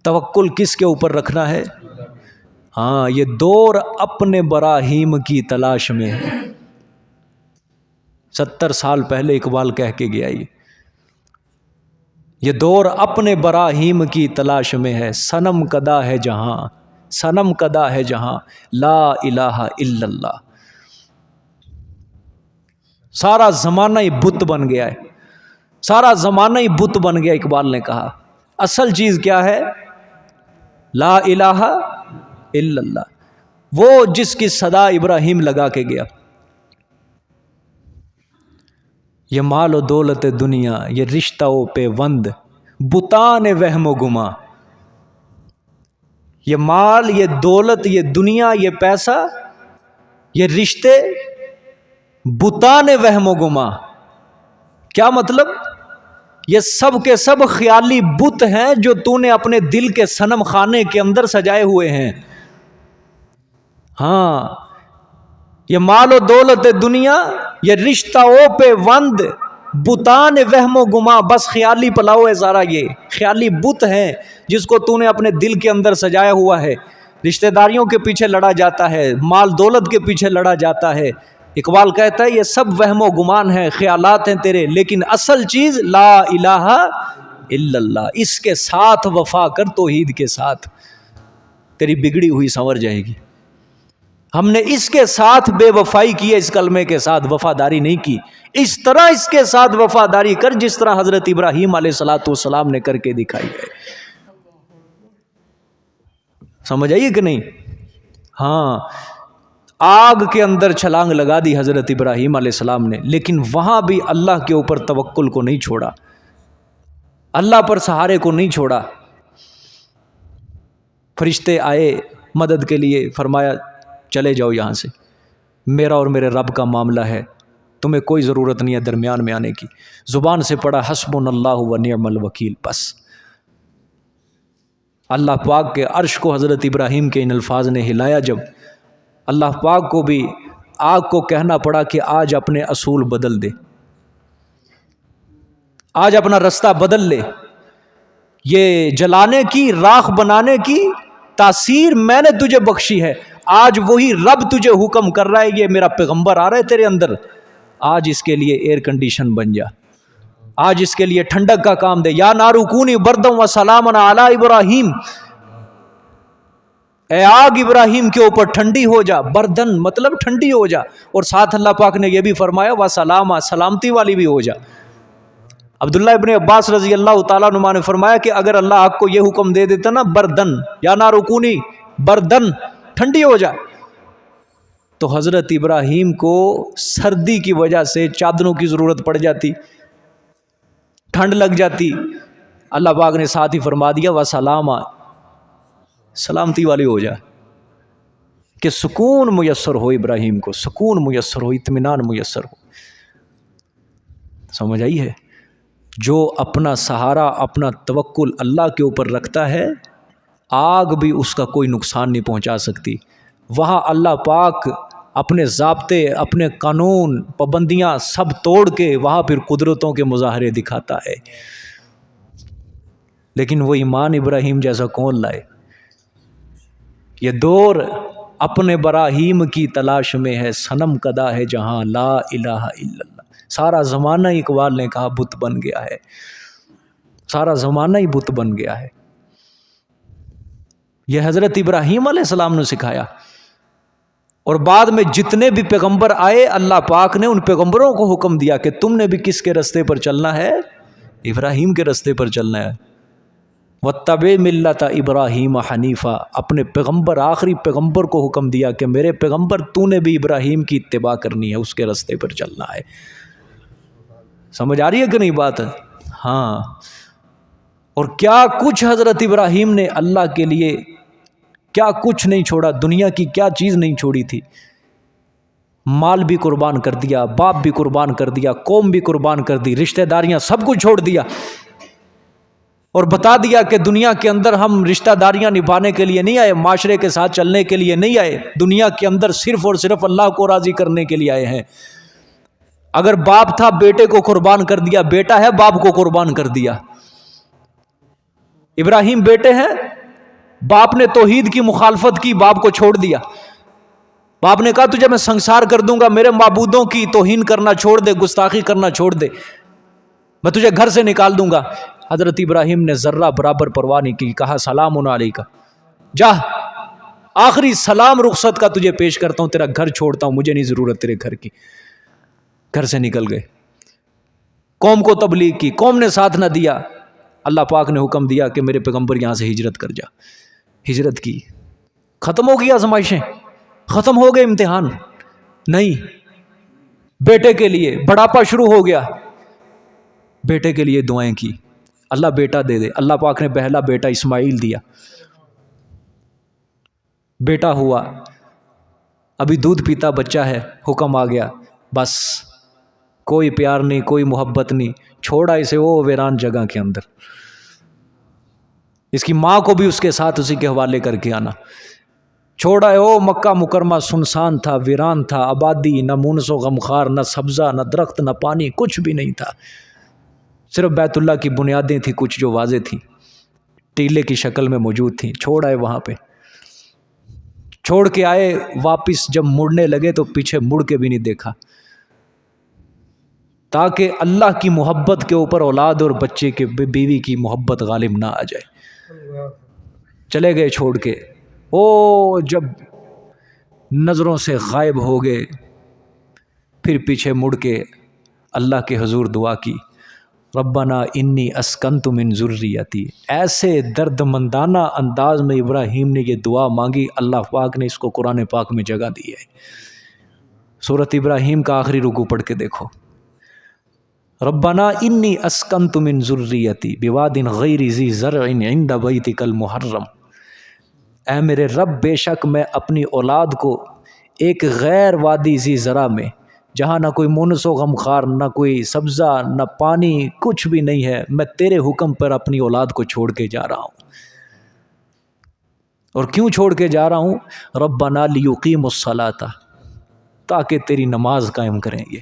توکل کس کے اوپر رکھنا ہے؟ ہاں، یہ دور اپنے براہیم کی تلاش میں ہے۔ 70 سال پہلے اقبال کہہ کے گیا یہ دور اپنے براہیم کی تلاش میں ہے، صنم کدا ہے جہاں، صنم کدا ہے جہاں، لا الہ الا اللہ۔ سارا زمانہ ہی بت بن گیا ہے، سارا زمانہ ہی بت بن گیا۔ اقبال نے کہا اصل چیز کیا ہے؟ لا الہ الا اللہ، وہ جس کی صدا ابراہیم لگا کے گیا۔ یہ مال و دولت دنیا، یہ رشتہ و پیوند، بتان وہم و گما۔ یہ مال، یہ دولت، یہ دنیا، یہ پیسہ، یہ رشتے بتان وہم و گما۔ کیا مطلب؟ یہ سب کے سب خیالی بت ہیں جو تو نے اپنے دل کے صنم خانے کے اندر سجائے ہوئے ہیں۔ ہاں، یہ مال و دولت دنیا، یہ رشتہ او پہ وند، بتان وہم و گما، بس خیالی پلاؤ ہے سارا، یہ خیالی بت ہیں جس کو تو نے اپنے دل کے اندر سجایا ہوا ہے۔ رشتہ داریوں کے پیچھے لڑا جاتا ہے، مال دولت کے پیچھے لڑا جاتا ہے۔ اقبال کہتا ہے یہ سب وہم و گمان ہیں، خیالات ہیں تیرے، لیکن اصل چیز لا الہ الا اللہ۔ اس کے ساتھ وفا کر، توحید کے ساتھ، تیری بگڑی ہوئی سنور جائے گی۔ ہم نے اس کے ساتھ بے وفائی کی ہے، اس کلمے کے ساتھ وفاداری نہیں کی۔ اس طرح اس کے ساتھ وفاداری کر جس طرح حضرت ابراہیم علیہ السلام نے کر کے دکھائی ہے۔ سمجھ آئیے کہ نہیں؟ ہاں، آگ کے اندر چھلانگ لگا دی حضرت ابراہیم علیہ السلام نے، لیکن وہاں بھی اللہ کے اوپر توکل کو نہیں چھوڑا، اللہ پر سہارے کو نہیں چھوڑا۔ فرشتے آئے مدد کے لیے، فرمایا چلے جاؤ یہاں سے، میرا اور میرے رب کا معاملہ ہے، تمہیں کوئی ضرورت نہیں ہے درمیان میں آنے کی۔ زبان سے پڑھا حسبنا اللہ و نعم الوکیل، بس۔ اللہ پاک کے عرش کو حضرت ابراہیم کے ان الفاظ نے ہلایا جب، اللہ پاک کو بھی آگ کو کہنا پڑا کہ آج اپنے اصول بدل دے، آج اپنا رستہ بدل لے۔ یہ جلانے کی، راکھ بنانے کی تاثیر میں نے تجھے بخشی ہے، آج وہی رب تجھے حکم کر رہا ہے، یہ میرا پیغمبر آ رہا ہے تیرے اندر، آج اس کے لیے ایئر کنڈیشن بن جا، آج اس کے لیے ٹھنڈک کا کام دے۔ یا نارو کونی بردم و سلامنا علی ابراہیم، اے آگ ابراہیم کے اوپر ٹھنڈی ہو جا، بردن مطلب ٹھنڈی ہو جا، اور ساتھ اللہ پاک نے یہ بھی فرمایا و سلامہ، سلامتی والی بھی ہو جا۔ عبداللہ ابن عباس رضی اللہ تعالیٰ عنہ نے فرمایا کہ اگر اللہ آپ کو یہ حکم دے دیتا نا، بردن یا نارو کونی بردن، ٹھنڈی ہو جا، تو حضرت ابراہیم کو سردی کی وجہ سے چادروں کی ضرورت پڑ جاتی، ٹھنڈ لگ جاتی۔ اللہ پاک نے ساتھ ہی فرما دیا وسلامہ، سلامتی والی ہو جا، کہ سکون میسر ہو ابراہیم کو، سکون میسر ہو، اطمینان میسر ہو۔ سمجھ آئی ہے؟ جو اپنا سہارا، اپنا توکل اللہ کے اوپر رکھتا ہے، آگ بھی اس کا کوئی نقصان نہیں پہنچا سکتی۔ وہاں اللہ پاک اپنے ضابطے، اپنے قانون، پابندیاں سب توڑ کے وہاں پھر قدرتوں کے مظاہرے دکھاتا ہے۔ لیکن وہ ایمان ابراہیم جیسا کون لائے؟ یہ دور اپنے براہیم کی تلاش میں ہے، صنم کدا ہے جہاں لا الہ الا اللہ۔ سارا زمانہ اقبال نے کہا بت بن گیا ہے، سارا زمانہ ہی بت بن گیا ہے۔ یہ حضرت ابراہیم علیہ السلام نے سکھایا، اور بعد میں جتنے بھی پیغمبر آئے، اللہ پاک نے ان پیغمبروں کو حکم دیا کہ تم نے بھی کس کے رستے پر چلنا ہے؟ ابراہیم کے رستے پر چلنا ہے۔ وَاتَّبِعْ مِلَّةَ إِبْرَاهِيمَ حنیفہ، اپنے پیغمبر، آخری پیغمبر کو حکم دیا کہ میرے پیغمبر تو نے بھی ابراہیم کی اتباع کرنی ہے، اس کے رستے پر چلنا ہے۔ سمجھ آ رہی ہے کہ نہیں بات؟ ہاں۔ اور کیا کچھ حضرت ابراہیم نے اللہ کے لیے، کیا کچھ نہیں چھوڑا، دنیا کی کیا چیز نہیں چھوڑی تھی۔ مال بھی قربان کر دیا، باپ بھی قربان کر دیا، قوم بھی قربان کر دی، رشتہ داریاں سب کچھ چھوڑ دیا، اور بتا دیا کہ دنیا کے اندر ہم رشتہ داریاں نبھانے کے لیے نہیں آئے، معاشرے کے ساتھ چلنے کے لیے نہیں آئے، دنیا کے اندر صرف اور صرف اللہ کو راضی کرنے کے لیے آئے ہیں۔ اگر باپ تھا بیٹے کو قربان کر دیا، بیٹا ہے باپ کو قربان کر دیا۔ ابراہیم بیٹے ہیں، باپ نے توحید کی مخالفت کی، باپ کو چھوڑ دیا۔ باپ نے کہا تجھے میں سنسار کر دوں گا، میرے معبودوں کی توہین کرنا چھوڑ دے، گستاخی کرنا چھوڑ دے، میں تجھے گھر سے نکال دوں گا۔ حضرت ابراہیم نے ذرہ برابر پرواہ نہیں کی، کہا سلام علیکہ، جا، آخری سلام رخصت کا تجھے پیش کرتا ہوں، تیرا گھر چھوڑتا ہوں، مجھے نہیں ضرورت تیرے گھر کی۔ گھر سے نکل گئے، قوم کو تبلیغ کی، قوم نے ساتھ نہ دیا، اللہ پاک نے حکم دیا کہ میرے پیغمبر یہاں سے ہجرت کر جا۔ ہجرت کی، ختم ہو گئی آزمائشیں، ختم ہو گئے امتحان، نہیں، بیٹے کے لیے بڑھاپا شروع ہو گیا، بیٹے کے لیے دعائیں کی، اللہ بیٹا دے دے، اللہ پاک نے پہلا بیٹا اسماعیل دیا، بیٹا ہوا، ابھی دودھ پیتا بچہ ہے، حکم آ گیا، بس کوئی پیار نہیں، کوئی محبت نہیں، چھوڑا اسے وہ ویران جگہ کے اندر، اس کی ماں کو بھی اس کے ساتھ اسی کے حوالے کر کے آنا، چھوڑا ہے وہ مکہ مکرمہ سنسان تھا، ویران تھا، آبادی نہ، مونس و غمخار، نہ سبزہ، نہ درخت، نہ پانی، کچھ بھی نہیں تھا، صرف بیت اللہ کی بنیادیں تھیں کچھ جو واضح تھیں، ٹیلے کی شکل میں موجود تھیں، چھوڑ آئے وہاں پہ، چھوڑ کے آئے واپس، جب مڑنے لگے تو پیچھے مڑ کے بھی نہیں دیکھا، تاکہ اللہ کی محبت کے اوپر اولاد اور بچے کے بیوی کی محبت غالب نہ آ جائے، چلے گئے چھوڑ کے، او جب نظروں سے غائب ہو گئے، پھر پیچھے مڑ کے اللہ کے حضور دعا کی، ربنا انی اسکنت من ذریتی، ایسے درد مندانہ انداز میں ابراہیم نے یہ دعا مانگی، اللہ پاک نے اس کو قرآن پاک میں جگہ دی ہے، سورۃ ابراہیم کا آخری رکوع پڑھ کے دیکھو، ربنا انی اسکنت من ذریتی بواد غیر ذی زرع عند بیتک المحرم، اے میرے رب بے شک میں اپنی اولاد کو ایک غیر وادی ذی زرع میں، جہاں نہ کوئی مونس و غمخار، نہ کوئی سبزہ، نہ پانی، کچھ بھی نہیں ہے، میں تیرے حکم پر اپنی اولاد کو چھوڑ کے جا رہا ہوں، اور کیوں چھوڑ کے جا رہا ہوں؟ ربنا لیقیموا الصلاۃ، تاکہ تیری نماز قائم کریں گے،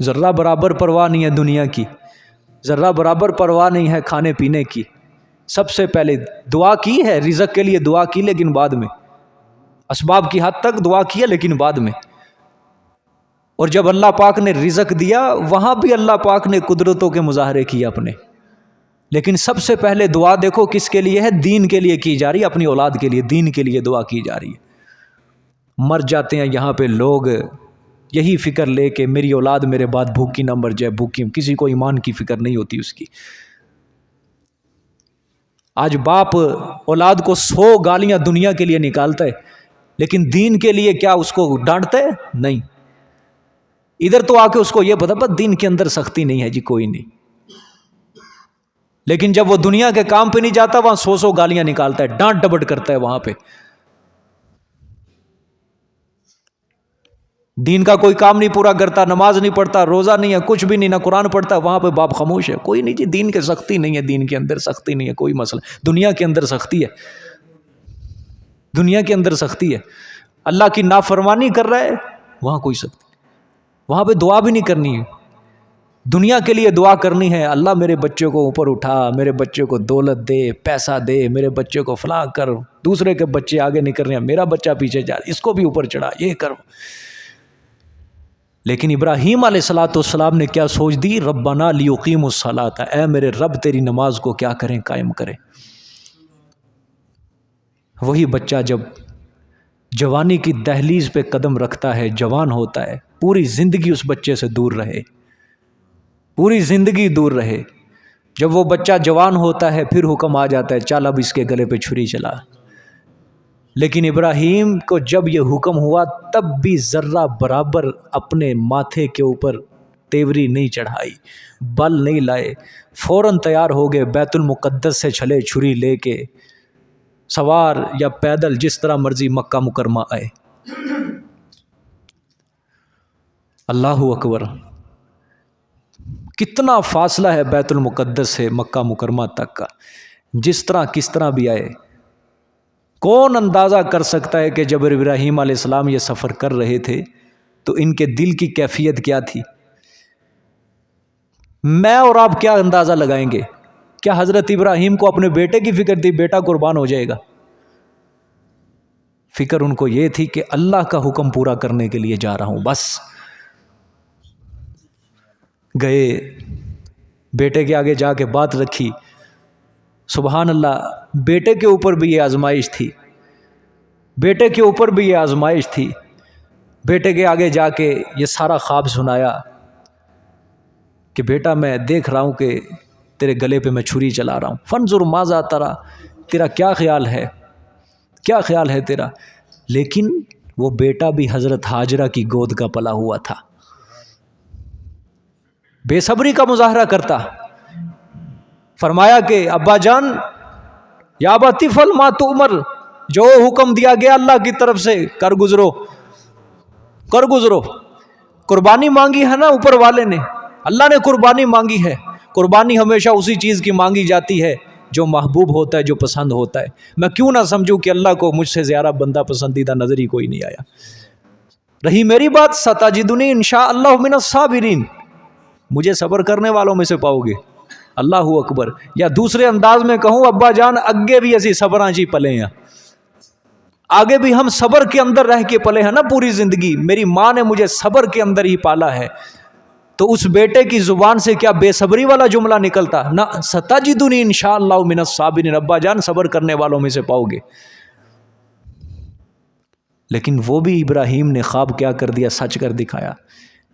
ذرہ برابر پرواہ نہیں ہے دنیا کی، ذرہ برابر پرواہ نہیں ہے کھانے پینے کی، سب سے پہلے دعا کی ہے، رزق کے لیے دعا کی، لیکن بعد میں اسباب کی حد تک دعا کی ہے، لیکن بعد میں، اور جب اللہ پاک نے رزق دیا وہاں بھی اللہ پاک نے قدرتوں کے مظاہرے کیے اپنے، لیکن سب سے پہلے دعا دیکھو کس کے لیے ہے؟ دین کے لیے کی جا رہی ہے، اپنی اولاد کے لیے، دین کے لیے دعا کی جا رہی ہے۔ مر جاتے ہیں یہاں پہ لوگ یہی فکر لے کے میری اولاد میرے بعد بھوکی نہ مر جائے، بھوکی، کسی کو ایمان کی فکر نہیں ہوتی اس کی۔ آج باپ اولاد کو 100 گالیاں دنیا کے لیے نکالتا ہے، لیکن دین کے لیے کیا اس کو ڈانٹتا ہے؟ نہیں، ادھر تو آ کے اس کو یہ پتا بس دین کے اندر سختی نہیں ہے جی، کوئی نہیں، لیکن جب وہ دنیا کے کام پہ نہیں جاتا وہاں 100 گالیاں نکالتا ہے، ڈانٹ ڈپٹ کرتا ہے، وہاں پہ دین کا کوئی کام نہیں پورا کرتا، نماز نہیں پڑھتا، روزہ نہیں ہے، کچھ بھی نہیں، نہ قرآن پڑھتا، وہاں پہ باپ خاموش ہے، کوئی نہیں جی، دین کے سختی نہیں ہے، دین کے اندر سختی نہیں ہے، کوئی مسئلہ، دنیا کے اندر سختی ہے، دنیا کے اندر سختی ہے، اللہ کی نافرمانی کر رہا ہے وہاں کوئی سختی، وہاں پہ دعا بھی نہیں کرنی ہے، دنیا کے لیے دعا کرنی ہے، اللہ میرے بچے کو اوپر اٹھا، میرے بچے کو دولت دے، پیسہ دے، میرے بچے کو فلاں کر، دوسرے کے بچے آگے نہیں کر رہے ہیں، میرا بچہ پیچھے جا، اس کو بھی اوپر چڑھا، یہ کرو۔ لیکن ابراہیم علیہ السلام نے کیا سوچ دی؟ ربنا لیقیموا الصلاۃ، اے میرے رب تیری نماز کو کیا کریں؟ قائم کریں۔ وہی بچہ جب جوانی کی دہلیز پہ قدم رکھتا ہے، جوان ہوتا ہے، پوری زندگی اس بچے سے دور رہے، پوری زندگی دور رہے، جب وہ بچہ جوان ہوتا ہے پھر حکم آ جاتا ہے چل اب اس کے گلے پہ چھری چلا، لیکن ابراہیم کو جب یہ حکم ہوا تب بھی ذرہ برابر اپنے ماتھے کے اوپر تیوری نہیں چڑھائی، بل نہیں لائے، فوراً تیار ہو گئے، بیت المقدس سے چھلے چھری لے کے، سوار یا پیدل جس طرح مرضی مکہ مکرمہ آئے۔ اللہ اکبر، کتنا فاصلہ ہے بیت المقدس سے مکہ مکرمہ تک کا، جس طرح کس طرح بھی آئے، کون اندازہ کر سکتا ہے کہ جب ابراہیم علیہ السلام یہ سفر کر رہے تھے تو ان کے دل کی کیفیت کیا تھی؟ میں اور آپ کیا اندازہ لگائیں گے؟ کیا حضرت ابراہیم کو اپنے بیٹے کی فکر تھی بیٹا قربان ہو جائے گا؟ فکر ان کو یہ تھی کہ اللہ کا حکم پورا کرنے کے لیے جا رہا ہوں، بس۔ گئے، بیٹے کے آگے جا کے بات رکھی، سبحان اللہ، بیٹے کے اوپر بھی یہ آزمائش تھی، بیٹے کے اوپر بھی یہ آزمائش تھی، بیٹے کے آگے جا کے یہ سارا خواب سنایا کہ بیٹا میں دیکھ رہا ہوں کہ تیرے گلے پہ میں چھری چلا رہا ہوں. فانظر ماذا ترى، تیرا کیا خیال ہے، کیا خیال ہے تیرا. لیکن وہ بیٹا بھی حضرت ہاجرہ کی گود کا پلا ہوا تھا، بے صبری کا مظاہرہ کرتا. فرمایا کہ ابا جان، یا ابت افعل ما تؤمر، جو حکم دیا گیا اللہ کی طرف سے کر گزرو، کر گزرو. قربانی مانگی ہے نا اوپر والے نے، اللہ نے قربانی مانگی ہے. قربانی ہمیشہ اسی چیز کی مانگی جاتی ہے جو محبوب ہوتا ہے، جو پسند ہوتا ہے. میں کیوں نہ سمجھوں کہ اللہ کو مجھ سے زیادہ بندہ پسندیدہ نظر ہی کوئی نہیں آیا. رہی میری بات، ستجدنی انشاءاللہ من الصابرین، مجھے صبر کرنے والوں میں سے پاؤ گے. اللہ اکبر. یا دوسرے انداز میں کہوں، ابا جان اگے بھی اسی صبراں چی پلے ہیں، آگے بھی ہم صبر کے اندر رہ کے پلے ہیں نا پوری زندگی. میری ماں نے مجھے صبر کے اندر ہی پالا ہے، تو اس بیٹے کی زبان سے کیا بے صبری والا جملہ نکلتا؟ نہ، ستجدنی انشاءاللہ من الصابرین، ابا جان صبر کرنے والوں میں سے پاؤ گے. لیکن وہ بھی ابراہیم نے خواب کیا کر دیا، سچ کر دکھایا.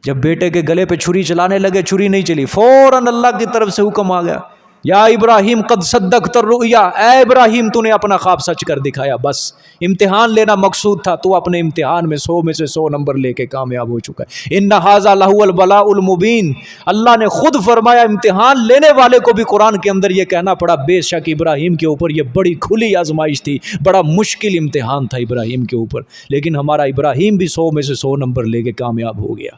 جب بیٹے کے گلے پہ چھری چلانے لگے، چھری نہیں چلی، فوراً اللہ کی طرف سے حکم آ گیا، یا ابراہیم قد صدقت الرؤیا، اے ابراہیم تو نے اپنا خواب سچ کر دکھایا. بس امتحان لینا مقصود تھا، تو اپنے امتحان میں 100 میں سے 100 نمبر لے کے کامیاب ہو چکا ہے. ان ھذا لہو البلاء المبین. اللہ نے خود فرمایا، امتحان لینے والے کو بھی قرآن کے اندر یہ کہنا پڑا، بے شک ابراہیم کے اوپر یہ بڑی کھلی آزمائش تھی، بڑا مشکل امتحان تھا ابراہیم کے اوپر، لیکن ہمارا ابراہیم بھی 100 میں سے 100 نمبر لے کے کامیاب ہو گیا.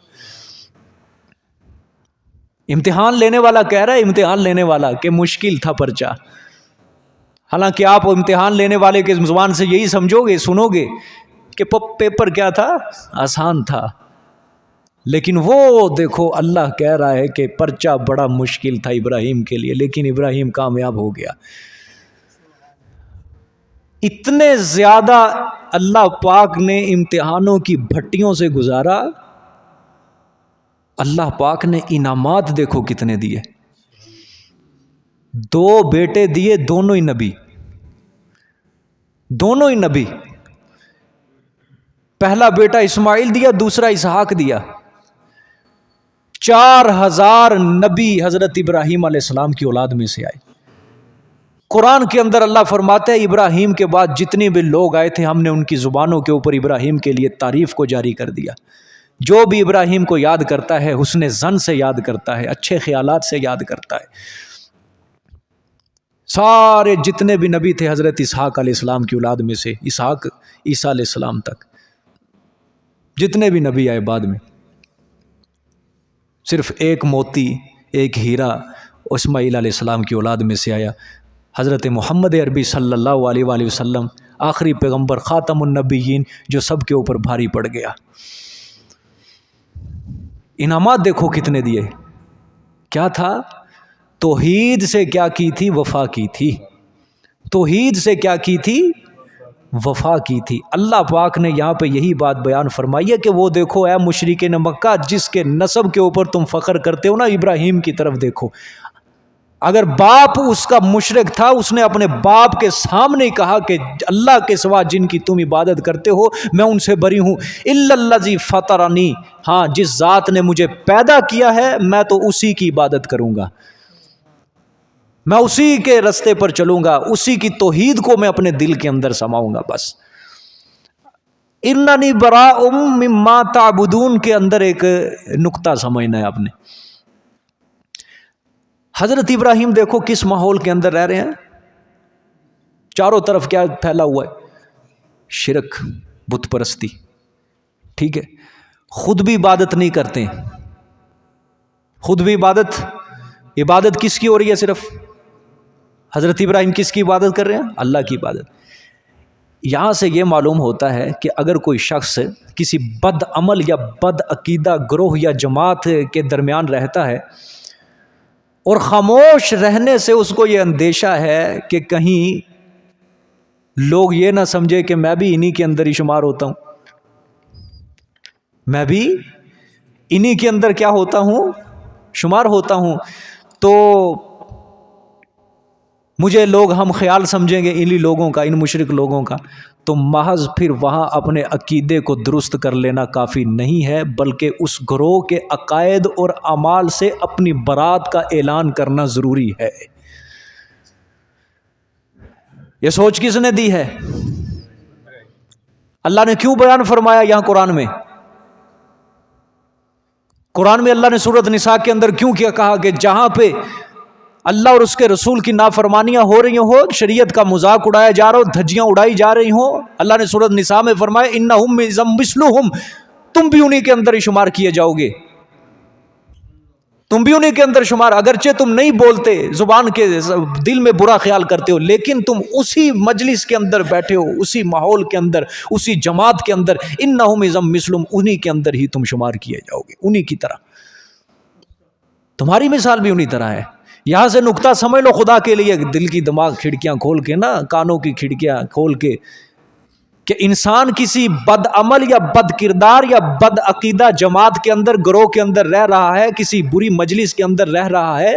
امتحان لینے والا کہہ رہا ہے، امتحان لینے والا کہ مشکل تھا پرچہ. حالانکہ آپ امتحان لینے والے کے زبان سے یہی سمجھو گے، سنو گے کہ پیپر کیا تھا، آسان تھا. لیکن وہ دیکھو اللہ کہہ رہا ہے کہ پرچہ بڑا مشکل تھا ابراہیم کے لیے، لیکن ابراہیم کامیاب ہو گیا. اتنے زیادہ اللہ پاک نے امتحانوں کی بھٹیوں سے گزارا. اللہ پاک نے انعامات دیکھو کتنے دیے. 2 بیٹے دیے، دونوں ہی نبی، دونوں ہی نبی. پہلا بیٹا اسماعیل دیا، دوسرا اسحاق دیا. 4000 نبی حضرت ابراہیم علیہ السلام کی اولاد میں سے آئے. قرآن کے اندر اللہ فرماتے ہیں، ابراہیم کے بعد جتنے بھی لوگ آئے تھے، ہم نے ان کی زبانوں کے اوپر ابراہیم کے لیے تعریف کو جاری کر دیا. جو بھی ابراہیم کو یاد کرتا ہے، حسن ظن سے یاد کرتا ہے، اچھے خیالات سے یاد کرتا ہے. سارے جتنے بھی نبی تھے حضرت اسحاق علیہ السلام کی اولاد میں سے، اسحاق عیسیٰ علیہ السلام تک جتنے بھی نبی آئے بعد میں، صرف ایک موتی، ایک ہیرا اسماعیل علیہ السلام کی اولاد میں سے آیا. حضرت محمد عربی صلی اللہ علیہ وآلہ وسلم، آخری پیغمبر، خاتم النبیین، جو سب کے اوپر بھاری پڑ گیا. انعامات دیکھو کتنے دیے. کیا تھا؟ توحید سے کیا کی تھی؟ وفا کی تھی. توحید سے کیا کی تھی؟ وفا کی تھی. اللہ پاک نے یہاں پہ یہی بات بیان فرمائی ہے کہ وہ دیکھو اے مشرکین مکہ، جس کے نسب کے اوپر تم فخر کرتے ہو نا، ابراہیم کی طرف دیکھو. اگر باپ اس کا مشرک تھا، اس نے اپنے باپ کے سامنے کہا کہ اللہ کے سوا جن کی تم عبادت کرتے ہو میں ان سے بری ہوں. الا الذی فطرنی، ہاں جس ذات نے مجھے پیدا کیا ہے میں تو اسی کی عبادت کروں گا، میں اسی کے رستے پر چلوں گا، اسی کی توحید کو میں اپنے دل کے اندر سماؤں گا. بس اننی براء مما تعبدون کے اندر ایک نقطہ سمجھنا ہے آپ نے. حضرت ابراہیم دیکھو کس ماحول کے اندر رہ رہے ہیں. چاروں طرف کیا پھیلا ہوا ہے؟ شرک، بت پرستی. ٹھیک ہے، خود بھی عبادت نہیں کرتے، خود بھی عبادت کس کی ہو رہی ہے؟ صرف حضرت ابراہیم کس کی عبادت کر رہے ہیں؟ اللہ کی عبادت. یہاں سے یہ معلوم ہوتا ہے کہ اگر کوئی شخص کسی بد عمل یا بد عقیدہ گروہ یا جماعت کے درمیان رہتا ہے اور خاموش رہنے سے اس کو یہ اندیشہ ہے کہ کہیں لوگ یہ نہ سمجھے کہ میں بھی انہی کے اندر ہی شمار ہوتا ہوں، میں بھی انہی کے اندر کیا ہوتا ہوں؟ شمار ہوتا ہوں. تو مجھے لوگ ہم خیال سمجھیں گے انہی لوگوں کا، ان مشرک لوگوں کا، تو محض پھر وہاں اپنے عقیدے کو درست کر لینا کافی نہیں ہے، بلکہ اس گروہ کے عقائد اور اعمال سے اپنی برات کا اعلان کرنا ضروری ہے۔ یہ سوچ کس نے دی ہے؟ اللہ نے کیوں بیان فرمایا یہاں قرآن میں؟ قرآن میں اللہ نے سورۃ نساء کے اندر کیوں کیا کہا کہ جہاں پہ اللہ اور اس کے رسول کی نافرمانیاں ہو رہی ہوں، شریعت کا مذاق اڑایا جا رہا ہو، دھجیاں اڑائی جا رہی ہوں، اللہ نے سورۃ نساء میں فرمایا انہم مثلہم، تم بھی انہی کے اندر ہی شمار کیے جاؤ گے، تم بھی انہی کے اندر شمار، اگرچہ تم نہیں بولتے، زبان کے دل میں برا خیال کرتے ہو، لیکن تم اسی مجلس کے اندر بیٹھے ہو، اسی ماحول کے اندر، اسی جماعت کے اندر، انہم مثلہم، انہی کے اندر ہی تم شمار کیے جاؤ گے، انہی کی طرح، تمہاری مثال بھی انہی طرح ہے۔ یہاں سے نقطہ سمجھ لو خدا کے لیے، دل کی دماغ کھڑکیاں کھول کے نا، کانوں کی کھڑکیاں کھول کے، کہ انسان کسی بد عمل یا بد کردار یا بد عقیدہ جماعت کے اندر، گروہ کے اندر رہ رہا ہے، کسی بری مجلس کے اندر رہ رہا ہے،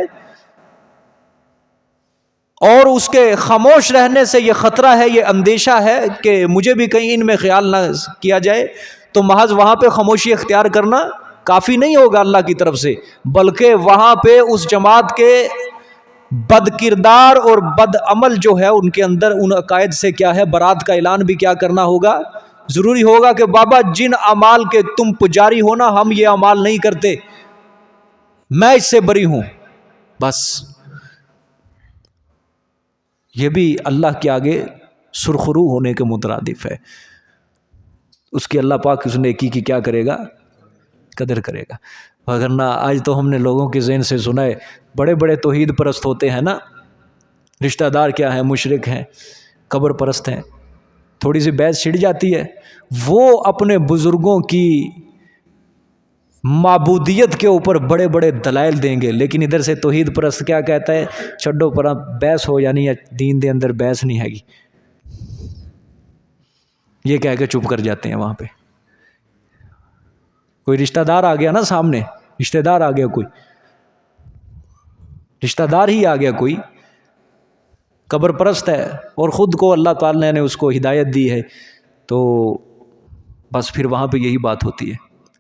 اور اس کے خاموش رہنے سے یہ خطرہ ہے، یہ اندیشہ ہے کہ مجھے بھی کہیں ان میں خیال نہ کیا جائے، تو محض وہاں پہ خاموشی اختیار کرنا کافی نہیں ہوگا اللہ کی طرف سے، بلکہ وہاں پہ اس جماعت کے بد کردار اور بد عمل جو ہے ان کے اندر، ان عقائد سے کیا ہے، برات کا اعلان بھی کیا کرنا ہوگا، ضروری ہوگا کہ بابا جن اعمال کے تم پجاری ہو نا، ہم یہ اعمال نہیں کرتے، میں اس سے بری ہوں، بس یہ بھی اللہ کے آگے سرخرو ہونے کے مترادف ہے، اس کی اللہ پاک اس نیکی کی کیا کرے گا، قدر کرے گا۔ وگرنہ آج تو ہم نے لوگوں کے ذہن سے سنا ہے، بڑے بڑے توحید پرست ہوتے ہیں نا، رشتہ دار کیا ہیں، مشرک ہیں، قبر پرست ہیں، تھوڑی سی بحث چھڑ جاتی ہے، وہ اپنے بزرگوں کی معبودیت کے اوپر بڑے بڑے دلائل دیں گے، لیکن ادھر سے توحید پرست کیا کہتا ہے، چھڈو پرا بحث ہو جانی ہے، دین دے اندر بحث نہیں ہے گی، یہ کہہ کے چپ کر جاتے ہیں۔ وہاں پہ کوئی رشتہ دار آ گیا نا سامنے، رشتہ دار آ گیا، کوئی رشتہ دار ہی آ گیا، کوئی قبر پرست ہے اور خود کو اللہ تعالیٰ نے اس کو ہدایت دی ہے، تو بس پھر وہاں پہ یہی بات ہوتی ہے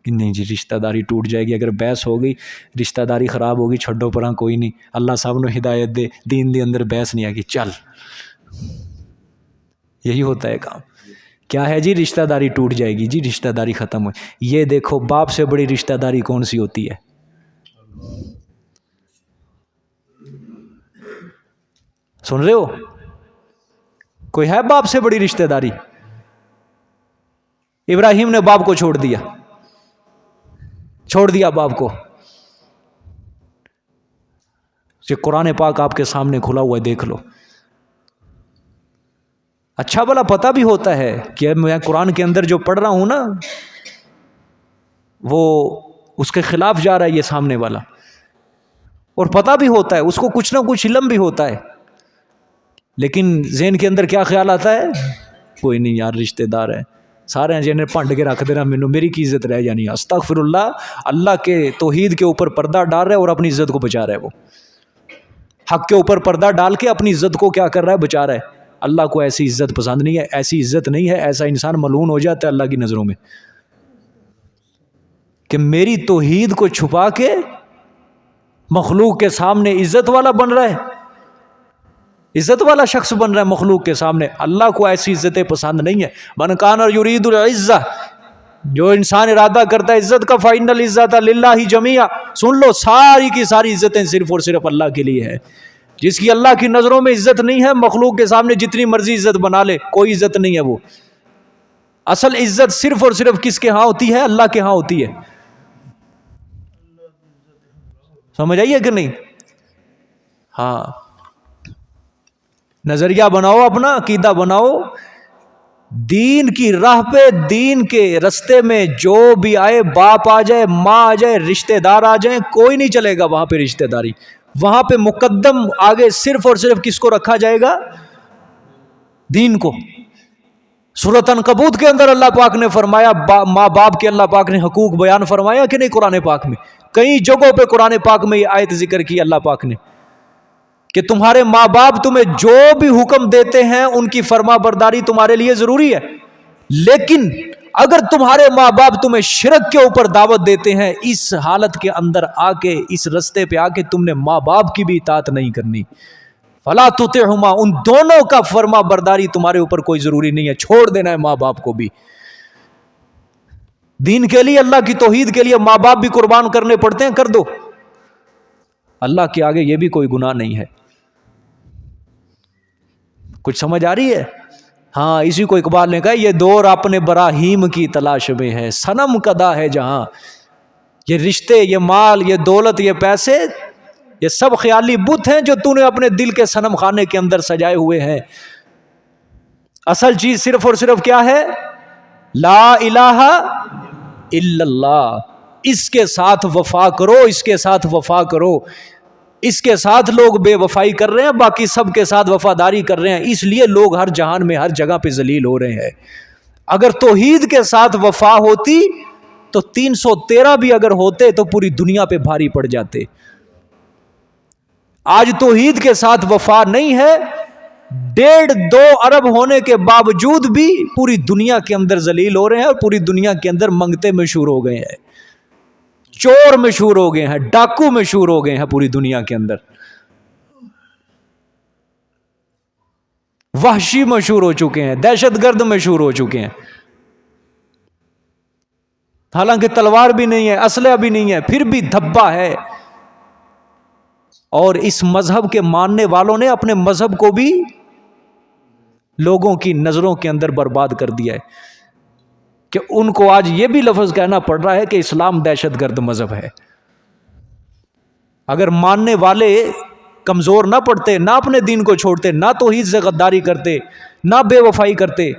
کہ نہیں جی رشتہ داری ٹوٹ جائے گی، اگر بحث ہو گئی، رشتہ داری خراب ہوگی، چھڈو پرا کوئی نہیں، اللہ صاحب نے ہدایت دے، دین دے اندر بحث نہیں آ گی، چل، یہی ہوتا ہے کام۔ کیا ہے جی رشتہ داری ٹوٹ جائے گی، جی رشتہ داری ختم ہو، یہ دیکھو باپ سے بڑی رشتہ داری کون سی ہوتی ہے؟ سن رہے ہو؟ کوئی ہے باپ سے بڑی رشتہ داری؟ ابراہیم نے باپ کو چھوڑ دیا باپ کو، یہ قرآن پاک آپ کے سامنے کھلا ہوا ہے، دیکھ لو، اچھا بھلا پتہ بھی ہوتا ہے کہ میں قرآن کے اندر جو پڑھ رہا ہوں نا، وہ اس کے خلاف جا رہا ہے یہ سامنے والا، اور پتہ بھی ہوتا ہے اس کو، کچھ نہ کچھ علم بھی ہوتا ہے، لیکن ذہن کے اندر کیا خیال آتا ہے، کوئی نہیں یار رشتہ دار ہے، سارے جنہیں پھنڈ کے رکھ دینا، میری کی عزت رہ جانی، استغفر اللہ کے توحید کے اوپر پردہ ڈال رہا ہے اور اپنی عزت کو بچا رہا ہے، وہ حق کے اوپر پردہ ڈال کے اپنی عزت کو کیا کر رہا ہے، بچا رہا ہے۔ اللہ کو ایسی عزت پسند نہیں ہے، ایسی عزت نہیں ہے، ایسا انسان ملعون ہو جاتا ہے اللہ کی نظروں میں، کہ میری توحید کو چھپا کے مخلوق کے سامنے عزت والا بن رہا ہے، عزت والا شخص بن رہا ہے مخلوق کے سامنے۔ اللہ کو ایسی عزتیں پسند نہیں ہے۔ من کان یرید العزہ، جو انسان ارادہ کرتا ہے عزت کا، فإن العزۃ للہ جمیعا، سن لو ساری کی ساری عزتیں صرف اور صرف اللہ کے لیے ہے۔ جس کی اللہ کی نظروں میں عزت نہیں ہے، مخلوق کے سامنے جتنی مرضی عزت بنا لے، کوئی عزت نہیں ہے وہ۔ اصل عزت صرف اور صرف کس کے ہاں ہوتی ہے؟ اللہ کے ہاں ہوتی ہے۔ سمجھ آئیے کہ نہیں؟ ہاں، نظریہ بناؤ، اپنا عقیدہ بناؤ، دین کی راہ پہ، دین کے رستے میں جو بھی آئے، باپ آ جائے، ماں آ جائے، رشتہ دار آ جائیں، کوئی نہیں چلے گا وہاں پہ رشتہ داری۔ وہاں پہ مقدم آگے صرف اور صرف کس کو رکھا جائے گا؟ دین کو۔ سورۃ عنکبوت کے اندر اللہ پاک نے فرمایا، ماں باپ کے اللہ پاک نے حقوق بیان فرمایا کہ نہیں؟ قرآن پاک میں کئی جگہوں پہ قرآن پاک میں یہ آیت ذکر کی اللہ پاک نے کہ تمہارے ماں باپ تمہیں جو بھی حکم دیتے ہیں ان کی فرما برداری تمہارے لیے ضروری ہے، لیکن اگر تمہارے ماں باپ تمہیں شرک کے اوپر دعوت دیتے ہیں، اس حالت کے اندر آ کے، اس رستے پہ آ کے تم نے ماں باپ کی بھی اطاعت نہیں کرنی. فلا تطعہما، ان دونوں کا فرما برداری تمہارے اوپر کوئی ضروری نہیں ہے، چھوڑ دینا ہے ماں باپ کو بھی. دین کے لیے، اللہ کی توحید کے لیے ماں باپ بھی قربان کرنے پڑتے ہیں، کر دو. اللہ کے آگے یہ بھی کوئی گناہ نہیں ہے. کچھ سمجھ آ رہی ہے؟ ہاں، اسی کو اقبال نے کہا، یہ دور اپنے براہیم کی تلاش میں ہے، صنم کدا ہے جہاں. یہ رشتے، یہ مال، یہ دولت، یہ پیسے، یہ سب خیالی بت ہیں جو تو نے اپنے دل کے صنم خانے کے اندر سجائے ہوئے ہیں. اصل چیز صرف اور صرف کیا ہے؟ لا الہ الا اللہ. اس کے ساتھ وفا کرو، اس کے ساتھ وفا کرو. اس کے ساتھ لوگ بے وفائی کر رہے ہیں، باقی سب کے ساتھ وفاداری کر رہے ہیں، اس لیے لوگ ہر جہان میں ہر جگہ پہ ذلیل ہو رہے ہیں. اگر توحید کے ساتھ وفا ہوتی تو 313 بھی اگر ہوتے تو پوری دنیا پہ بھاری پڑ جاتے. آج توحید کے ساتھ وفا نہیں ہے، 1.5-2 ارب ہونے کے باوجود بھی پوری دنیا کے اندر ذلیل ہو رہے ہیں، اور پوری دنیا کے اندر منگتے مشہور ہو گئے ہیں، چور مشہور ہو گئے ہیں، ڈاکو مشہور ہو گئے ہیں پوری دنیا کے اندر، وحشی مشہور ہو چکے ہیں، دہشت گرد مشہور ہو چکے ہیں. حالانکہ تلوار بھی نہیں ہے، اسلحہ بھی نہیں ہے، پھر بھی دھبا ہے. اور اس مذہب کے ماننے والوں نے اپنے مذہب کو بھی لوگوں کی نظروں کے اندر برباد کر دیا ہے، کہ ان کو آج یہ بھی لفظ کہنا پڑ رہا ہے کہ اسلام دہشت گرد مذہب ہے. اگر ماننے والے کمزور نہ پڑتے، نہ اپنے دین کو چھوڑتے، نہ توحید سے غداری کرتے، نہ بے وفائی کرتے،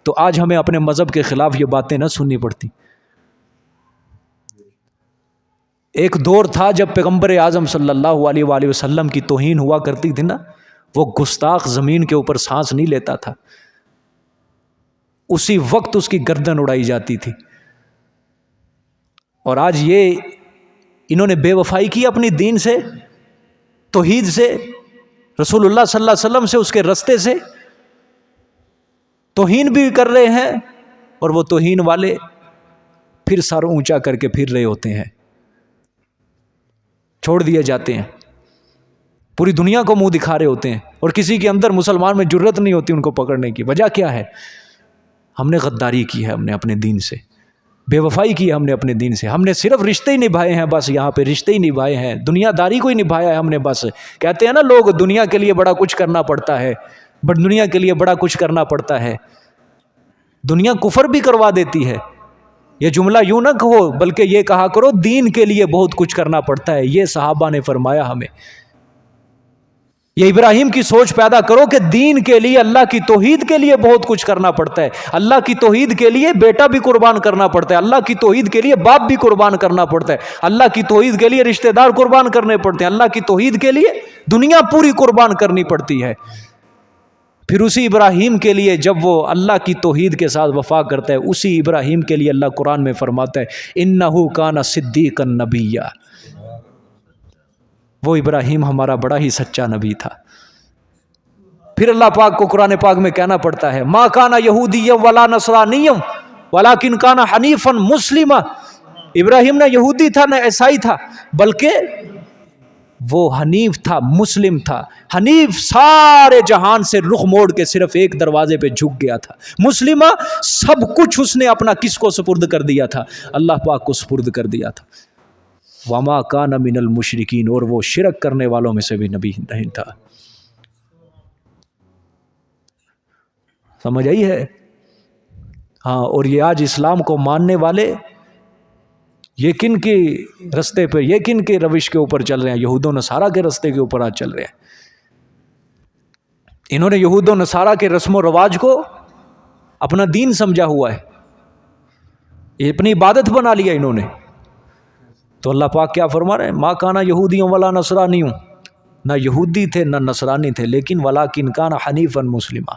تو آج ہمیں اپنے مذہب کے خلاف یہ باتیں نہ سننی پڑتی. ایک دور تھا جب پیغمبر اعظم صلی اللہ علیہ وآلہ وسلم کی توہین ہوا کرتی تھی نا، وہ گستاخ زمین کے اوپر سانس نہیں لیتا تھا، اسی وقت اس کی گردن اڑائی جاتی تھی. اور آج یہ انہوں نے بے وفائی کی اپنی دین سے، توحید سے، رسول اللہ صلی اللہ علیہ وسلم سے، اس کے رستے سے توہین بھی کر رہے ہیں، اور وہ توہین والے پھر سر اونچا کر کے پھر رہے ہوتے ہیں، چھوڑ دیے جاتے ہیں، پوری دنیا کو منہ دکھا رہے ہوتے ہیں، اور کسی کے اندر مسلمان میں جرت نہیں ہوتی ان کو پکڑنے کی. وجہ کیا ہے؟ ہم نے غداری کی ہے، ہم نے اپنے دین سے بے وفائی کی ہے، ہم نے اپنے دین سے، ہم نے صرف رشتے ہی نبھائے ہیں، بس یہاں پہ رشتے ہی نبھائے ہیں، دنیا داری کو ہی نبھایا ہے ہم نے. بس کہتے ہیں نا لوگ، دنیا کے لیے بڑا کچھ کرنا پڑتا ہے، بٹ دنیا کے لیے بڑا کچھ کرنا پڑتا ہے، دنیا کفر بھی کروا دیتی ہے. یہ جملہ یوں نہ کہو، بلکہ یہ کہا کرو دین کے لیے بہت کچھ کرنا پڑتا ہے. یہ صحابہ نے فرمایا ہمیں. یہ ابراہیم کی سوچ پیدا کرو کہ دین کے لیے، اللہ کی توحید کے لیے بہت کچھ کرنا پڑتا ہے. اللہ کی توحید کے لیے بیٹا بھی قربان کرنا پڑتا ہے، اللہ کی توحید کے لیے باپ بھی قربان کرنا پڑتا ہے، اللہ کی توحید کے لیے رشتہ دار قربان کرنے پڑتے ہیں، اللہ کی توحید کے لیے دنیا پوری قربان کرنی پڑتی ہے. پھر اسی ابراہیم کے لیے جب وہ اللہ کی توحید کے ساتھ وفا کرتا ہے، اسی ابراہیم کے لیے اللہ قرآن میں فرماتا ہے انہ کان صدیقا نبیا. وہ ابراہیم ہمارا بڑا ہی سچا نبی تھا. پھر اللہ پاک کو قرآن پاک میں کہنا پڑتا ہے ما کان یہودیا ولا نصرانیا ولکن کان حنیفا مسلما. ابراہیم نہ یہودی تھا نہ عیسائی تھا، بلکہ وہ حنیف تھا، مسلم تھا. حنیف سارے جہان سے رخ موڑ کے صرف ایک دروازے پہ جھک گیا تھا. مسلمہ سب کچھ اس نے اپنا کس کو سپرد کر دیا تھا؟ اللہ پاک کو سپرد کر دیا تھا. وما کان من المشرکین، اور وہ شرک کرنے والوں میں سے بھی نبی نہیں تھا. سمجھ آئی ہے؟ ہاں. اور یہ آج اسلام کو ماننے والے یہ کن کے رستے پہ، یہ کن کے روش کے اوپر چل رہے ہیں؟ یہود و نصارہ کے رستے کے اوپر آج چل رہے ہیں. انہوں نے یہود و نصارہ کے رسم و رواج کو اپنا دین سمجھا ہوا ہے، یہ اپنی عبادت بنا لیا انہوں نے. تو اللہ پاک کیا فرما رہے ہیں؟ ما کانا یہودیوں ولا نصرانیوں، نہ یہودی تھے نہ نصرانی تھے، لیکن ولیکن کانا حنیفا مسلما،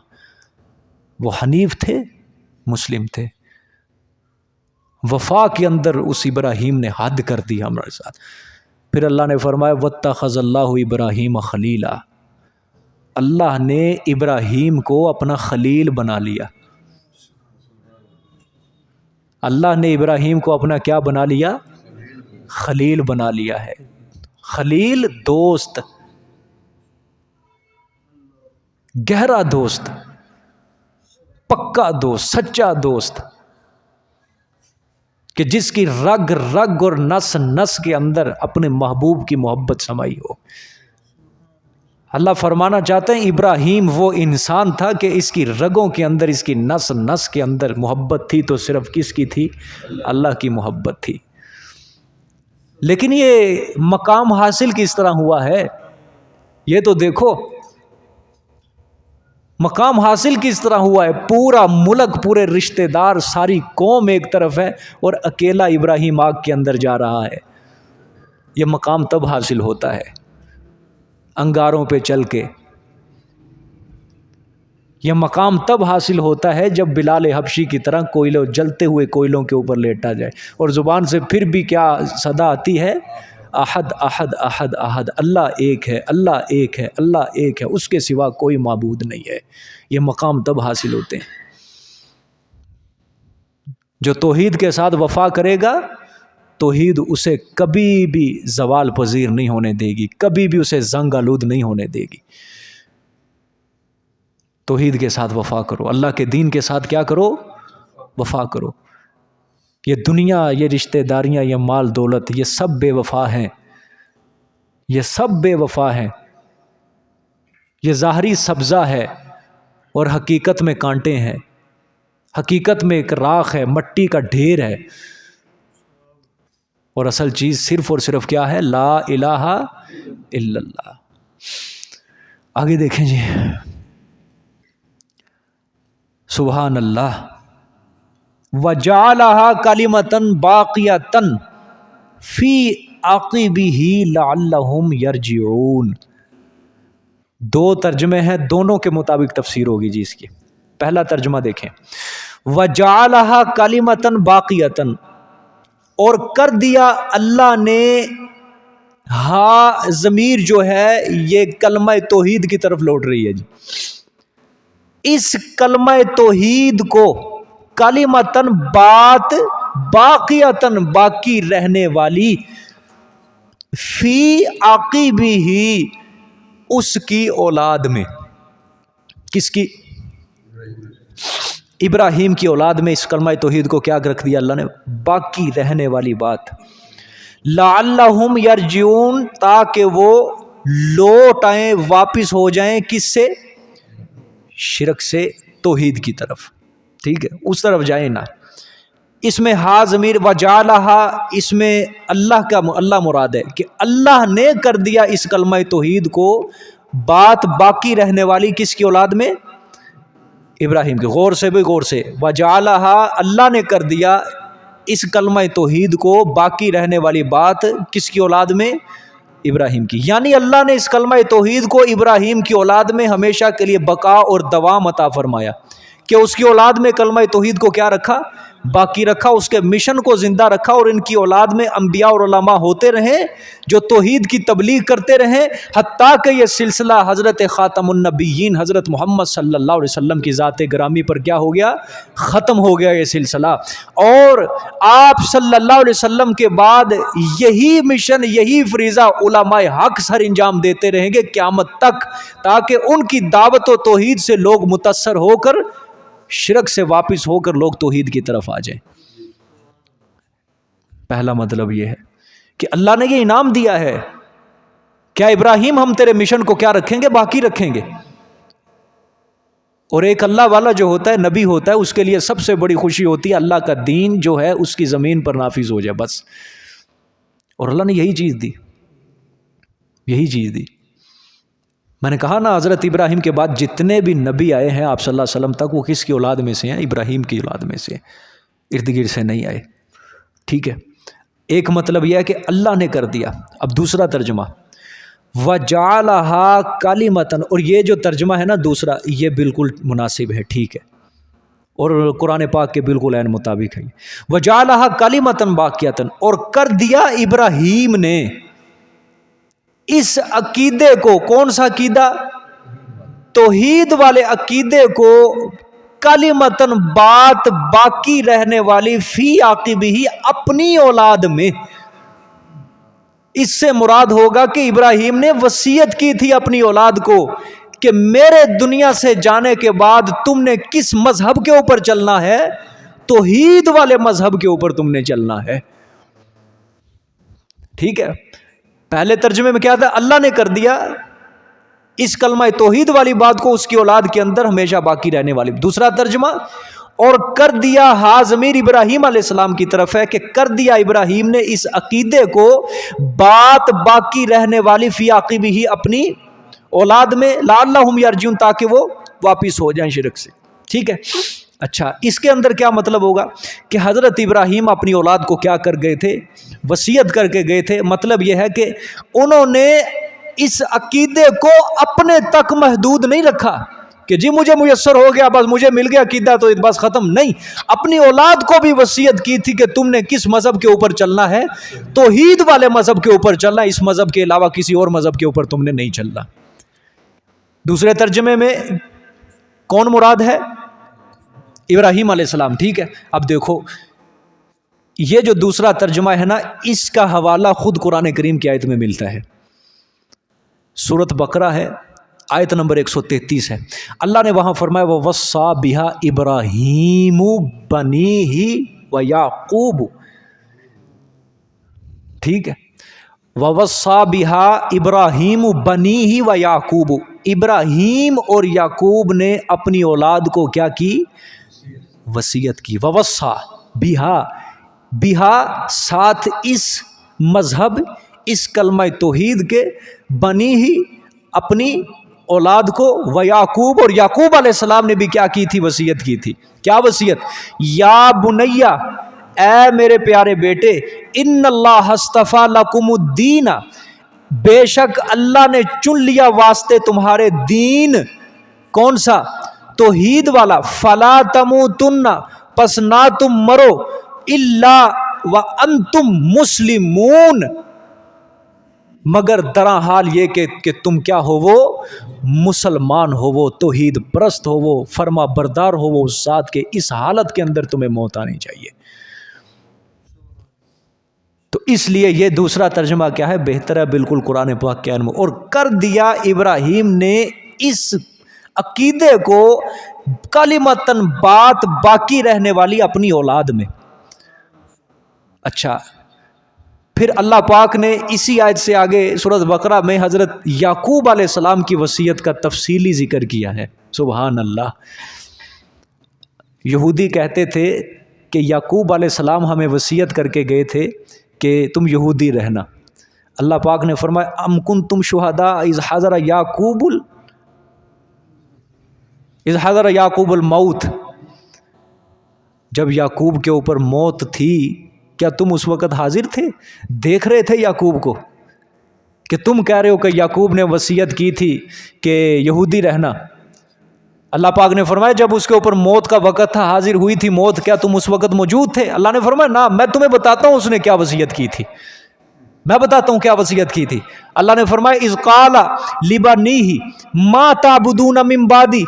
وہ حنیف تھے، مسلم تھے. وفا کے اندر اس ابراہیم نے حد کر دی ہمارے ساتھ. پھر اللہ نے فرمایا واتخذ اللہ ابراہیم خلیلا، اللہ نے ابراہیم کو اپنا خلیل بنا لیا. اللہ نے ابراہیم کو اپنا کیا بنا لیا؟ خلیل بنا لیا ہے. خلیل دوست، گہرا دوست، پکا دوست، سچا دوست، کہ جس کی رگ رگ اور نس نس کے اندر اپنے محبوب کی محبت سمائی ہو. اللہ فرمانا چاہتے ہیں ابراہیم وہ انسان تھا کہ اس کی رگوں کے اندر، اس کی نس نس کے اندر محبت تھی، تو صرف کس کی تھی؟ اللہ کی محبت تھی. لیکن یہ مقام حاصل کس طرح ہوا ہے؟ یہ تو دیکھو مقام حاصل کس طرح ہوا ہے. پورا ملک، پورے رشتہ دار، ساری قوم ایک طرف ہے اور اکیلا ابراہیم آگ کے اندر جا رہا ہے. یہ مقام تب حاصل ہوتا ہے انگاروں پہ چل کے. یہ مقام تب حاصل ہوتا ہے جب بلال حبشی کی طرح کوئلوں، جلتے ہوئے کوئلوں کے اوپر لیٹا جائے اور زبان سے پھر بھی کیا صدا آتی ہے؟ احد احد احد احد، اللہ ایک ہے، اللہ ایک ہے، اللہ ایک ہے، اس کے سوا کوئی معبود نہیں ہے. یہ مقام تب حاصل ہوتے ہیں. جو توحید کے ساتھ وفا کرے گا، توحید اسے کبھی بھی زوال پذیر نہیں ہونے دے گی، کبھی بھی اسے زنگ آلود نہیں ہونے دے گی. توحید کے ساتھ وفا کرو، اللہ کے دین کے ساتھ کیا کرو؟ وفا کرو. یہ دنیا، یہ رشتہ داریاں، یہ مال دولت، یہ سب بے وفا ہیں. یہ سب بے وفا ہیں. یہ ظاہری سبزہ ہے اور حقیقت میں کانٹے ہیں. حقیقت میں ایک راکھ ہے، مٹی کا ڈھیر ہے، اور اصل چیز صرف اور صرف کیا ہے؟ لا الہ الا اللہ. آگے دیکھیں جی. سبحان اللہ. وَجَعَلَهَا كَلِمَةً بَاقِيَةً فِي عَقِبِهِ لَعَلَّهُمْ يَرْجِعُونَ. دو ترجمے ہیں، دونوں کے مطابق تفسیر ہوگی جی اس کی. پہلا ترجمہ دیکھیں، وَجَعَلَهَا كَلِمَةً بَاقِيَةً، اور کر دیا اللہ نے، ہاں ضمیر جو ہے یہ کلمہ توحید کی طرف لوٹ رہی ہے جی. اس کلمہ توحید کو، کلمتن بات، باقیتن باقی رہنے والی، فی عقبہ اس کی اولاد میں. کس کی؟ ابراہیم کی اولاد میں اس کلمہ توحید کو کیا رکھ دیا اللہ نے؟ باقی رہنے والی بات. لعلہم یرجعون، تاکہ وہ لوٹ آئیں، واپس ہو جائیں. کس سے؟ شرک سے توحید کی طرف. ٹھیک ہے، اس طرف جائیں نہ. اس میں ہا ضمیر وجعلہا، اس میں اللہ مراد ہے کہ اللہ نے کر دیا اس کلمہ توحید کو بات باقی رہنے والی. کس کی اولاد میں؟ ابراہیم کی. غور سے بھی غور سے، وجعلہا، اللہ نے کر دیا اس کلمہ توحید کو باقی رہنے والی بات کس کی اولاد میں؟ ابراہیم کی. یعنی اللہ نے اس کلمہ توحید کو ابراہیم کی اولاد میں ہمیشہ کے لیے بقا اور دوام عطا فرمایا، کہ اس کی اولاد میں کلمہ توحید کو کیا رکھا؟ باقی رکھا، اس کے مشن کو زندہ رکھا، اور ان کی اولاد میں انبیاء اور علماء ہوتے رہیں جو توحید کی تبلیغ کرتے رہیں، حتیٰ کہ یہ سلسلہ حضرت خاتم النبیین حضرت محمد صلی اللہ علیہ وسلم کی ذات گرامی پر کیا ہو گیا؟ ختم ہو گیا یہ سلسلہ. اور آپ صلی اللہ علیہ وسلم کے بعد یہی مشن، یہی فریضہ علماء حق سر انجام دیتے رہیں گے قیامت تک، تاکہ ان کی دعوت و توحید سے لوگ متاثر ہو کر، شرک سے واپس ہو کر لوگ توحید کی طرف آ جائیں. پہلا مطلب یہ ہے کہ اللہ نے یہ انعام دیا ہے. کیا ابراہیم ہم تیرے مشن کو کیا رکھیں گے؟ باقی رکھیں گے. اور ایک اللہ والا جو ہوتا ہے، نبی ہوتا ہے، اس کے لیے سب سے بڑی خوشی ہوتی ہے اللہ کا دین جو ہے اس کی زمین پر نافذ ہو جائے، بس. اور اللہ نے یہی چیز دی، یہی چیز دی. میں نے کہا نا، حضرت ابراہیم کے بعد جتنے بھی نبی آئے ہیں آپ صلی اللہ علیہ وسلم تک، وہ کس کی اولاد میں سے ہیں؟ ابراہیم کی اولاد میں سے، ارد گرد سے نہیں آئے. ٹھیک ہے، ایک مطلب یہ ہے کہ اللہ نے کر دیا. اب دوسرا ترجمہ، وَجَعَلَهَا كَلِمَةً، اور یہ جو ترجمہ ہے نا دوسرا، یہ بالکل مناسب ہے، ٹھیک ہے، اور قرآن پاک کے بالکل عین مطابق ہے. وَجَعَلَهَا كَلِمَةً بَاقِيَةً، اور کر دیا ابراہیم نے، اس عقیدے کو، کون سا عقیدہ؟ توحید والے عقیدے کو کلمتاً بات باقی رہنے والی فی عاقبہ، اپنی اولاد میں. اس سے مراد ہوگا کہ ابراہیم نے وصیت کی تھی اپنی اولاد کو کہ میرے دنیا سے جانے کے بعد تم نے کس مذہب کے اوپر چلنا ہے؟ توحید والے مذہب کے اوپر تم نے چلنا ہے. ٹھیک ہے، پہلے ترجمے میں کیا تھا؟ اللہ نے کر دیا اس کلمہ توحید والی بات کو اس کی اولاد کے اندر ہمیشہ باقی رہنے والی. دوسرا ترجمہ، اور کر دیا، ہا ضمیر ابراہیم علیہ السلام کی طرف ہے کہ کر دیا ابراہیم نے اس عقیدے کو بات باقی رہنے والی فی عاقبہ، اپنی اولاد میں، لعلہم یرجعون، تاکہ وہ واپس ہو جائیں شرک سے. ٹھیک ہے. اچھا، اس کے اندر کیا مطلب ہوگا کہ حضرت ابراہیم اپنی اولاد کو کیا کر گئے تھے؟ وصیت کر کے گئے تھے. مطلب یہ ہے کہ انہوں نے اس عقیدے کو اپنے تک محدود نہیں رکھا کہ جی مجھے میسر ہو گیا، بس مجھے مل گیا عقیدہ تو بس ختم. نہیں، اپنی اولاد کو بھی وصیت کی تھی کہ تم نے کس مذہب کے اوپر چلنا ہے؟ توحید والے مذہب کے اوپر چلنا، اس مذہب کے علاوہ کسی اور مذہب کے اوپر تم نے نہیں چلنا. دوسرے ترجمے میں کون مراد ہے؟ ابراہیم علیہ السلام. ٹھیک ہے. اب دیکھو یہ جو دوسرا ترجمہ ہے نا، اس کا حوالہ خود قرآن کریم کی آیت میں ملتا ہے. سورۃ بقرہ ہے، آیت نمبر 133 ہے. اللہ نے وہاں فرمایا وَوَصَّىٰ بِهَا إِبْرَاهِيمُ بَنِيهِ وَيَعْقُوبُ. ٹھیک ہے. وَوَصَّىٰ بِهَا إِبْرَاهِيمُ بَنِيهِ وَيَعْقُوبُ. ابراہیم اور یعقوب نے اپنی اولاد کو کیا کی؟ وصیت کی. وَوَصَّىٰ بِهَا ساتھ اس مذہب، اس کلمہ توحید کے، بنی ہی اپنی اولاد کو، ویعقوب اور یعقوب علیہ السلام نے بھی کیا کی تھی؟ وصیت کی تھی. کیا وصیت؟ یا بنیا، اے میرے پیارے بیٹے، ان اللہ اصطفیٰ لکم الدین، بے شک اللہ نے چن لیا واسطے تمہارے دین. کون سا؟ توحید والا. فلا تموتن، پس نہ تم مرو، الا وانتم مسلمون، مگر درا حال یہ کہ تم کیا ہو؟ وہ مسلمان ہو، وہ توحید پرست ہو، وہ فرما بردار ہو وہ اس ذات کے. اس حالت کے اندر تمہیں موت آنی چاہیے. تو اس لیے یہ دوسرا ترجمہ کیا ہے؟ بہتر ہے بالکل قرآن پاک کے انمو. اور کر دیا ابراہیم نے اس عقیدے کو کلمتاً بات باقی رہنے والی اپنی اولاد میں. اچھا، پھر اللہ پاک نے اسی آیت سے آگے سورۃ بقرہ میں حضرت یعقوب علیہ السلام کی وصیت کا تفصیلی ذکر کیا ہے. سبحان اللہ. یہودی کہتے تھے کہ یعقوب علیہ السلام ہمیں وصیت کر کے گئے تھے کہ تم یہودی رہنا. اللہ پاک نے فرمایا ام کنتم شہداء اذ حضر یعقوب الموت، جب یعقوب کے اوپر موت تھی کیا تم اس وقت حاضر تھے؟ دیکھ رہے تھے یعقوب کو کہ تم کہہ رہے ہو کہ یعقوب نے وصیت کی تھی کہ یہودی رہنا. اللہ پاک نے فرمایا جب اس کے اوپر موت کا وقت تھا، حاضر ہوئی تھی موت، کیا تم اس وقت موجود تھے؟ اللہ نے فرمایا نا، میں تمہیں بتاتا ہوں اس نے کیا وصیت کی تھی، میں بتاتا ہوں کیا وصیت کی تھی. اللہ نے فرمایا اذ قال لبنیہ ما تعبدون من بعدی.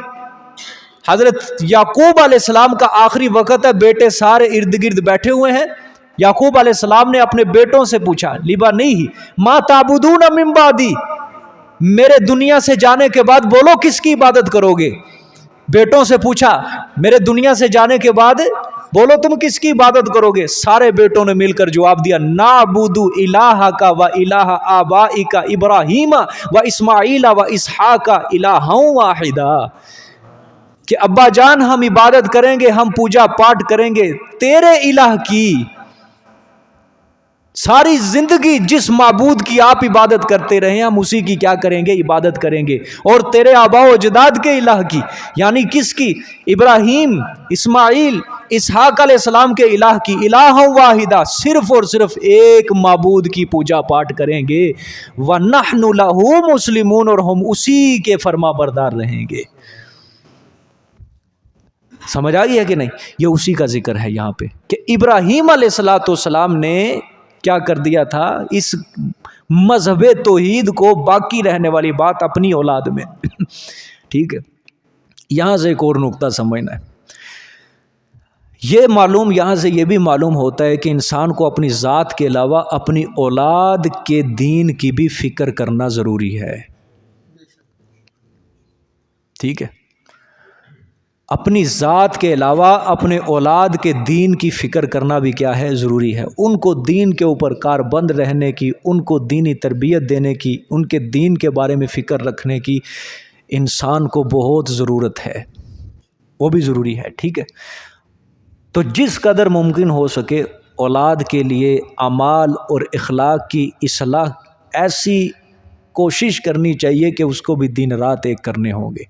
حضرت یعقوب علیہ السلام کا آخری وقت ہے، بیٹے سارے ارد گرد بیٹھے ہوئے ہیں. یعقوب علیہ السلام نے اپنے بیٹوں سے پوچھا لبنیہ ما تعبدون من بعدی، میرے دنیا سے جانے کے بعد بولو کس کی عبادت کرو گے؟ بیٹوں سے پوچھا میرے دنیا سے جانے کے بعد بولو تم کس کی عبادت کرو گے؟ سارے بیٹوں نے مل کر جواب دیا نعبد الہک و الہ آبائک ابراہیم و اسماعیل و اسحاق الہا واحدا، کہ ابا جان ہم عبادت کریں گے، ہم پوجا پاٹ کریں گے تیرے الہ کی. ساری زندگی جس معبود کی آپ عبادت کرتے رہے ہم اسی کی کیا کریں گے؟ عبادت کریں گے. اور تیرے آبا و اجداد کے الہ کی، یعنی کس کی؟ ابراہیم، اسماعیل، اسحاق علیہ السلام کے الہ کی. الہ واحدہ، صرف اور صرف ایک معبود کی پوجا پاٹ کریں گے. وَنَحْنُ لَهُ مُسْلِمُونَ، اور ہم اسی کے فرما بردار رہیں گے. سمجھ آئی ہے کہ نہیں؟ یہ اسی کا ذکر ہے یہاں پہ کہ ابراہیم علیہ السلام نے کیا کر دیا تھا؟ اس مذہب توحید کو باقی رہنے والی بات اپنی اولاد میں ٹھیک ہے. یہاں سے ایک اور نقطہ سمجھنا ہے. یہاں سے یہ بھی معلوم ہوتا ہے کہ انسان کو اپنی ذات کے علاوہ اپنی اولاد کے دین کی بھی فکر کرنا ضروری ہے. ٹھیک ہے. اپنی ذات کے علاوہ اپنے اولاد کے دین کی فکر کرنا بھی کیا ہے؟ ضروری ہے. ان کو دین کے اوپر کاربند رہنے کی، ان کو دینی تربیت دینے کی، ان کے دین کے بارے میں فکر رکھنے کی انسان کو بہت ضرورت ہے، وہ بھی ضروری ہے. ٹھیک ہے. تو جس قدر ممکن ہو سکے اولاد کے لیے اعمال اور اخلاق کی اصلاح ایسی کوشش کرنی چاہیے کہ اس کو بھی دن رات ایک کرنے ہوں گے،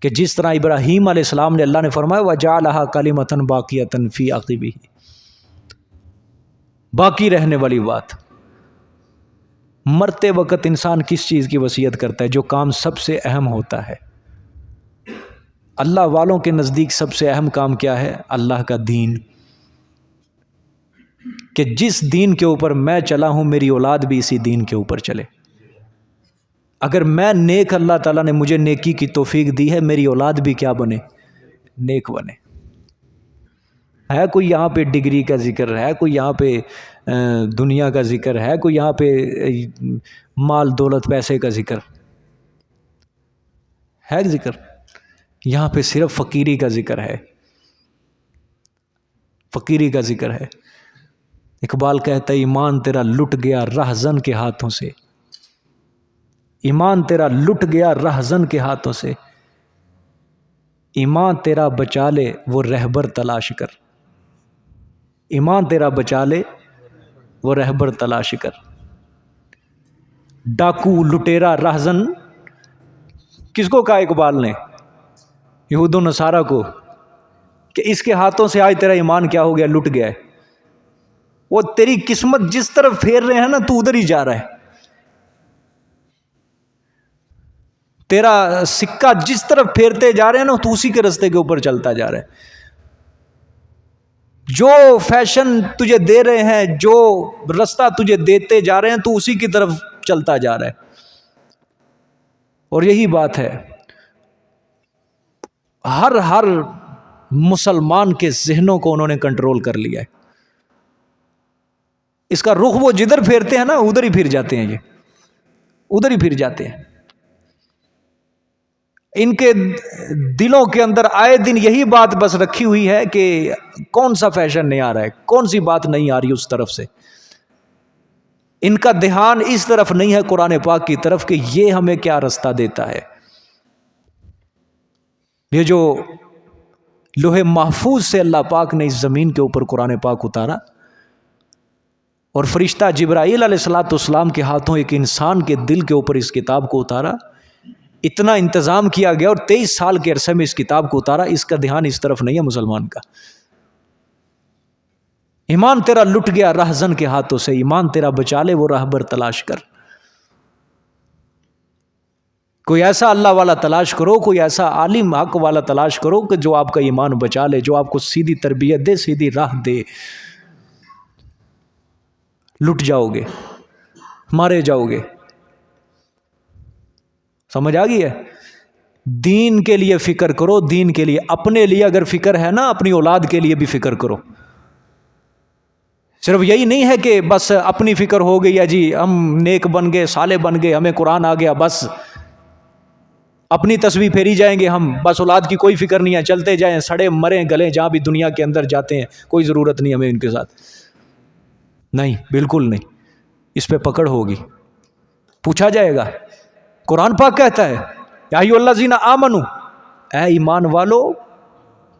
کہ جس طرح ابراہیم علیہ السلام نے اللہ نے فرمایا وَجَعَلَهَا كَلِمَةً بَاقِيَةً فِي عَقِبِهِ، باقی رہنے والی بات. مرتے وقت انسان کس چیز کی وصیت کرتا ہے؟ جو کام سب سے اہم ہوتا ہے. اللہ والوں کے نزدیک سب سے اہم کام کیا ہے؟ اللہ کا دین. کہ جس دین کے اوپر میں چلا ہوں میری اولاد بھی اسی دین کے اوپر چلے. اگر میں نیک، اللہ تعالیٰ نے مجھے نیکی کی توفیق دی ہے، میری اولاد بھی کیا بنے؟ نیک بنے. ہے کوئی یہاں پہ ڈگری کا ذکر ہے، کوئی یہاں پہ دنیا کا ذکر ہے، کوئی یہاں پہ مال دولت پیسے کا ذکر ہے؟ ذکر یہاں پہ صرف فقیری کا ذکر ہے. فقیری کا ذکر ہے. اقبال کہتا ہے ایمان تیرا لٹ گیا رہزن کے ہاتھوں سے، ایمان تیرا لٹ گیا رہزن کے ہاتھوں سے، ایمان تیرا بچا لے وہ رہبر تلاش کر. ایمان تیرا بچا لے وہ رہبر تلاش کر. ڈاکو لٹیرا رہزن کس کو کہا اقبال نے؟ یہود و نصارہ کو، کہ اس کے ہاتھوں سے آج تیرا ایمان کیا ہو گیا؟ لٹ گیا ہے. وہ تیری قسمت جس طرف پھیر رہے ہیں نا تو ادھر ہی جا رہا ہے. تیرا سکہ جس طرف پھیرتے جا رہے ہیں نا تو اسی کے رستے کے اوپر چلتا جا رہا ہے. جو فیشن تجھے دے رہے ہیں، جو رستہ تجھے دیتے جا رہے ہیں تو اسی کی طرف چلتا جا رہا ہے. اور یہی بات ہے، ہر مسلمان کے ذہنوں کو انہوں نے کنٹرول کر لیا ہے. اس کا رخ وہ جدھر پھیرتے ہیں نا ادھر ہی پھر جاتے ہیں، یہ ادھر ہی پھر جاتے ہیں. ان کے دلوں کے اندر آئے دن یہی بات بس رکھی ہوئی ہے کہ کون سا فیشن نہیں آ رہا ہے، کون سی بات نہیں آ رہی اس طرف سے. ان کا دھیان اس طرف نہیں ہے قرآن پاک کی طرف کہ یہ ہمیں کیا رستہ دیتا ہے. یہ جو لوح محفوظ سے اللہ پاک نے اس زمین کے اوپر قرآن پاک اتارا اور فرشتہ جبرائیل علیہ السلام کے ہاتھوں ایک انسان کے دل کے اوپر اس کتاب کو اتارا، اتنا انتظام کیا گیا اور 23 سال کے عرصے میں اس کتاب کو اتارا. اس کا دھیان اس طرف نہیں ہے مسلمان کا. ایمان تیرا لٹ گیا رہزن کے ہاتھوں سے، ایمان تیرا بچا لے وہ راہبر تلاش کر. کوئی ایسا اللہ والا تلاش کرو، کوئی ایسا عالم حق والا تلاش کرو کہ جو آپ کا ایمان بچا لے، جو آپ کو سیدھی تربیت دے، سیدھی راہ دے. لٹ جاؤ گے، مارے جاؤ گے. سمجھ آ گئی ہے؟ دین کے لیے فکر کرو، دین کے لیے. اپنے لیے اگر فکر ہے نا، اپنی اولاد کے لیے بھی فکر کرو. صرف یہی نہیں ہے کہ بس اپنی فکر ہو گئی ہے، جی ہم نیک بن گئے، صالح بن گئے، ہمیں قرآن آ گیا، بس اپنی تسبیح پھیری جائیں گے ہم، بس اولاد کی کوئی فکر نہیں ہے، چلتے جائیں، سڑے مریں گلیں جہاں بھی دنیا کے اندر جاتے ہیں، کوئی ضرورت نہیں ہمیں ان کے ساتھ. نہیں، بالکل نہیں. اس پہ پکڑ ہوگی، پوچھا جائے گا. قرآن پاک کہتا ہے یا ایھا الذین آمنو، اے ایمان والو،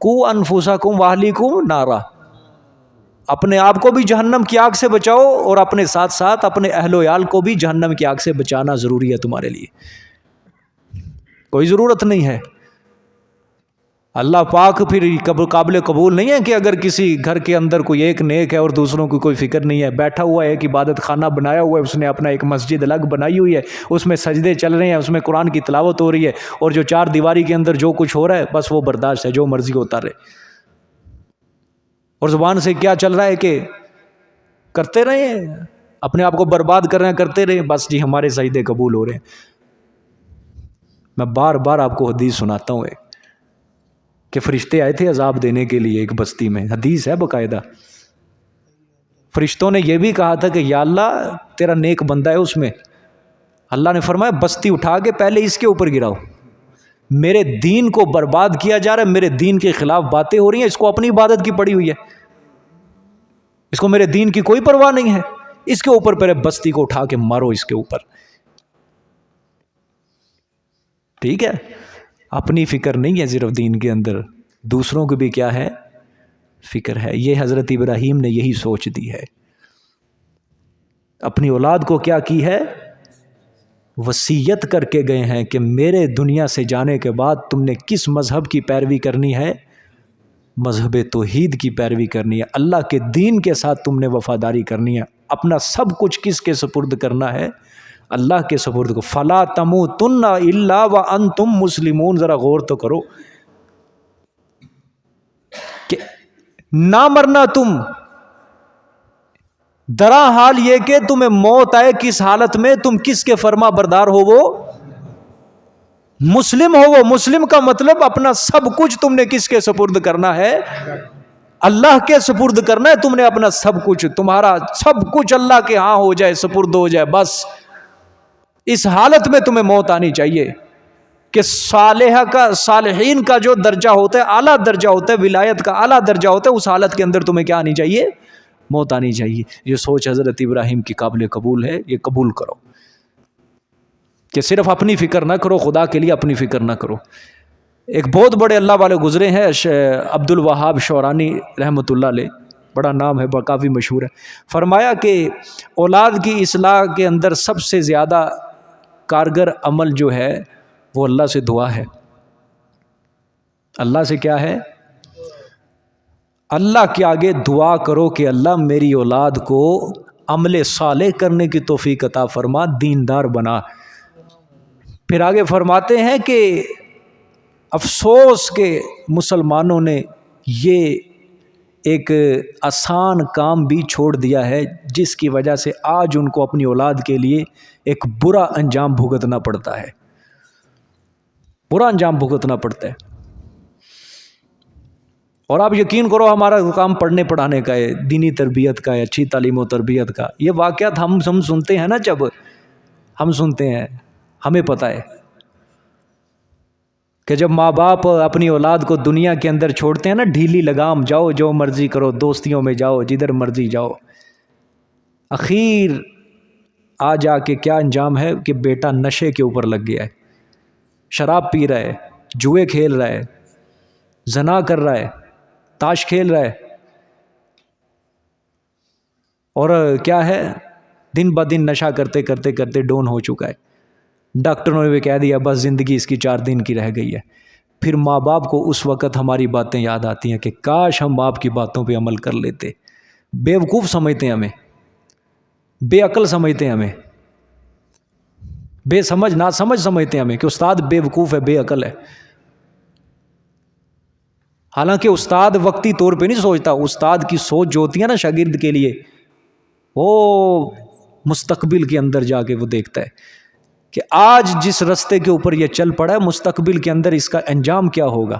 قوا انفسکم واہلیکم نارا، اپنے آپ کو بھی جہنم کی آگ سے بچاؤ اور اپنے ساتھ ساتھ اپنے اہل و عیال کو بھی جہنم کی آگ سے بچانا ضروری ہے تمہارے لیے. کوئی ضرورت نہیں ہے. اللہ پاک پھر قابل قبول نہیں ہے کہ اگر کسی گھر کے اندر کوئی ایک نیک ہے اور دوسروں کی کوئی فکر نہیں ہے، بیٹھا ہوا ہے، ایک عبادت خانہ بنایا ہوا ہے، اس نے اپنا ایک مسجد الگ بنائی ہوئی ہے، اس میں سجدے چل رہے ہیں، اس میں قرآن کی تلاوت ہو رہی ہے، اور جو چار دیواری کے اندر جو کچھ ہو رہا ہے بس وہ برداشت ہے، جو مرضی ہوتا رہے. اور زبان سے کیا چل رہا ہے کہ کرتے رہے اپنے آپ کو برباد کر رہے ہیں، کرتے رہے، بس جی ہمارے سجدے قبول ہو رہے ہیں۔ میں بار بار آپ کو حدیث سناتا ہوں کہ فرشتے آئے تھے عذاب دینے کے لیے ایک بستی میں، حدیث ہے باقاعدہ۔ فرشتوں نے یہ بھی کہا تھا کہ یا اللہ تیرا نیک بندہ ہے اس میں، اللہ نے فرمایا بستی اٹھا کے پہلے اس کے اوپر گراؤ، میرے دین کو برباد کیا جا رہا ہے، میرے دین کے خلاف باتیں ہو رہی ہیں، اس کو اپنی عبادت کی پڑی ہوئی ہے، اس کو میرے دین کی کوئی پرواہ نہیں ہے، اس کے اوپر پہلے بستی کو اٹھا کے مارو اس کے اوپر۔ ٹھیک ہے، اپنی فکر نہیں ہے صرف دین کے اندر، دوسروں کو بھی کیا ہے، فکر ہے۔ یہ حضرت ابراہیم نے یہی سوچ دی ہے، اپنی اولاد کو کیا کی ہے، وصیت کر کے گئے ہیں کہ میرے دنیا سے جانے کے بعد تم نے کس مذہب کی پیروی کرنی ہے، مذہب توحید کی پیروی کرنی ہے، اللہ کے دین کے ساتھ تم نے وفاداری کرنی ہے، اپنا سب کچھ کس کے سپرد کرنا ہے، اللہ کے سپرد کو۔ فلا تموتن الا وانتم مسلمون، ذرا غور تو کرو کہ نہ مرنا تم، درا حال یہ کہ تمہیں موت آئے کس حالت میں، تم کس کے فرما بردار ہو، وہ مسلم ہو۔ وہ مسلم کا مطلب اپنا سب کچھ تم نے کس کے سپرد کرنا ہے، اللہ کے سپرد کرنا ہے، تم نے اپنا سب کچھ، تمہارا سب کچھ اللہ کے ہاں ہو جائے، سپرد ہو جائے، بس اس حالت میں تمہیں موت آنی چاہیے کہ صالحین کا جو درجہ ہوتا ہے، اعلیٰ درجہ ہوتا ہے، ولایت کا اعلیٰ درجہ ہوتا ہے، اس حالت کے اندر تمہیں کیا آنی چاہیے، موت آنی چاہیے۔ یہ سوچ حضرت ابراہیم کی قابل قبول ہے، یہ قبول کرو کہ صرف اپنی فکر نہ کرو، خدا کے لیے اپنی فکر نہ کرو۔ ایک بہت بڑے اللہ والے گزرے ہیں، عبد الوہاب شعرانی رحمۃ اللہ علیہ، بڑا نام ہے، کافی مشہور ہے۔ فرمایا کہ اولاد کی اصلاح کے اندر سب سے زیادہ کارگر عمل جو ہے وہ اللہ سے دعا ہے۔ اللہ سے کیا ہے، اللہ کے آگے دعا کرو کہ اللہ میری اولاد کو عمل صالح کرنے کی توفیق عطا فرما، دیندار بنا۔ پھر آگے فرماتے ہیں کہ افسوس کہ مسلمانوں نے یہ ایک آسان کام بھی چھوڑ دیا ہے، جس کی وجہ سے آج ان کو اپنی اولاد کے لیے ایک برا انجام بھگتنا پڑتا ہے، برا انجام بھگتنا پڑتا ہے۔ اور آپ یقین کرو ہمارا کام پڑھنے پڑھانے کا ہے، دینی تربیت کا ہے، اچھی تعلیم و تربیت کا۔ یہ واقعات ہم سنتے ہیں نا، جب ہم سنتے ہیں ہمیں پتہ ہے کہ جب ماں باپ اپنی اولاد کو دنیا کے اندر چھوڑتے ہیں نا، ڈھیلی لگام، جاؤ جو مرضی کرو، دوستیوں میں جاؤ، جدھر مرضی جاؤ، اخیر آ جا کے کیا انجام ہے کہ بیٹا نشے کے اوپر لگ گیا ہے، شراب پی رہا ہے، جوئے کھیل رہا ہے، زنا کر رہا ہے، تاش کھیل رہا ہے، اور کیا ہے، دن بدن نشہ کرتے کرتے کرتے ڈون ہو چکا ہے۔ ڈاکٹروں نے بھی کہہ دیا بس زندگی اس کی 4 دن کی رہ گئی ہے۔ پھر ماں باپ کو اس وقت ہماری باتیں یاد آتی ہیں کہ کاش ہم باپ کی باتوں پہ عمل کر لیتے۔ بیوقوف سمجھتے ہیں ہمیں، بے عقل سمجھتے ہیں ہمیں، بے سمجھ نہ سمجھ سمجھتے ہیں ہمیں کہ استاد بیوقوف ہے، بے عقل ہے۔ حالانکہ استاد وقتی طور پہ نہیں سوچتا، استاد کی سوچ جو ہوتی ہے نا شاگرد کے لیے، وہ مستقبل کے اندر جا کے وہ دیکھتا ہے کہ آج جس رستے کے اوپر یہ چل پڑا ہے، مستقبل کے اندر اس کا انجام کیا ہوگا،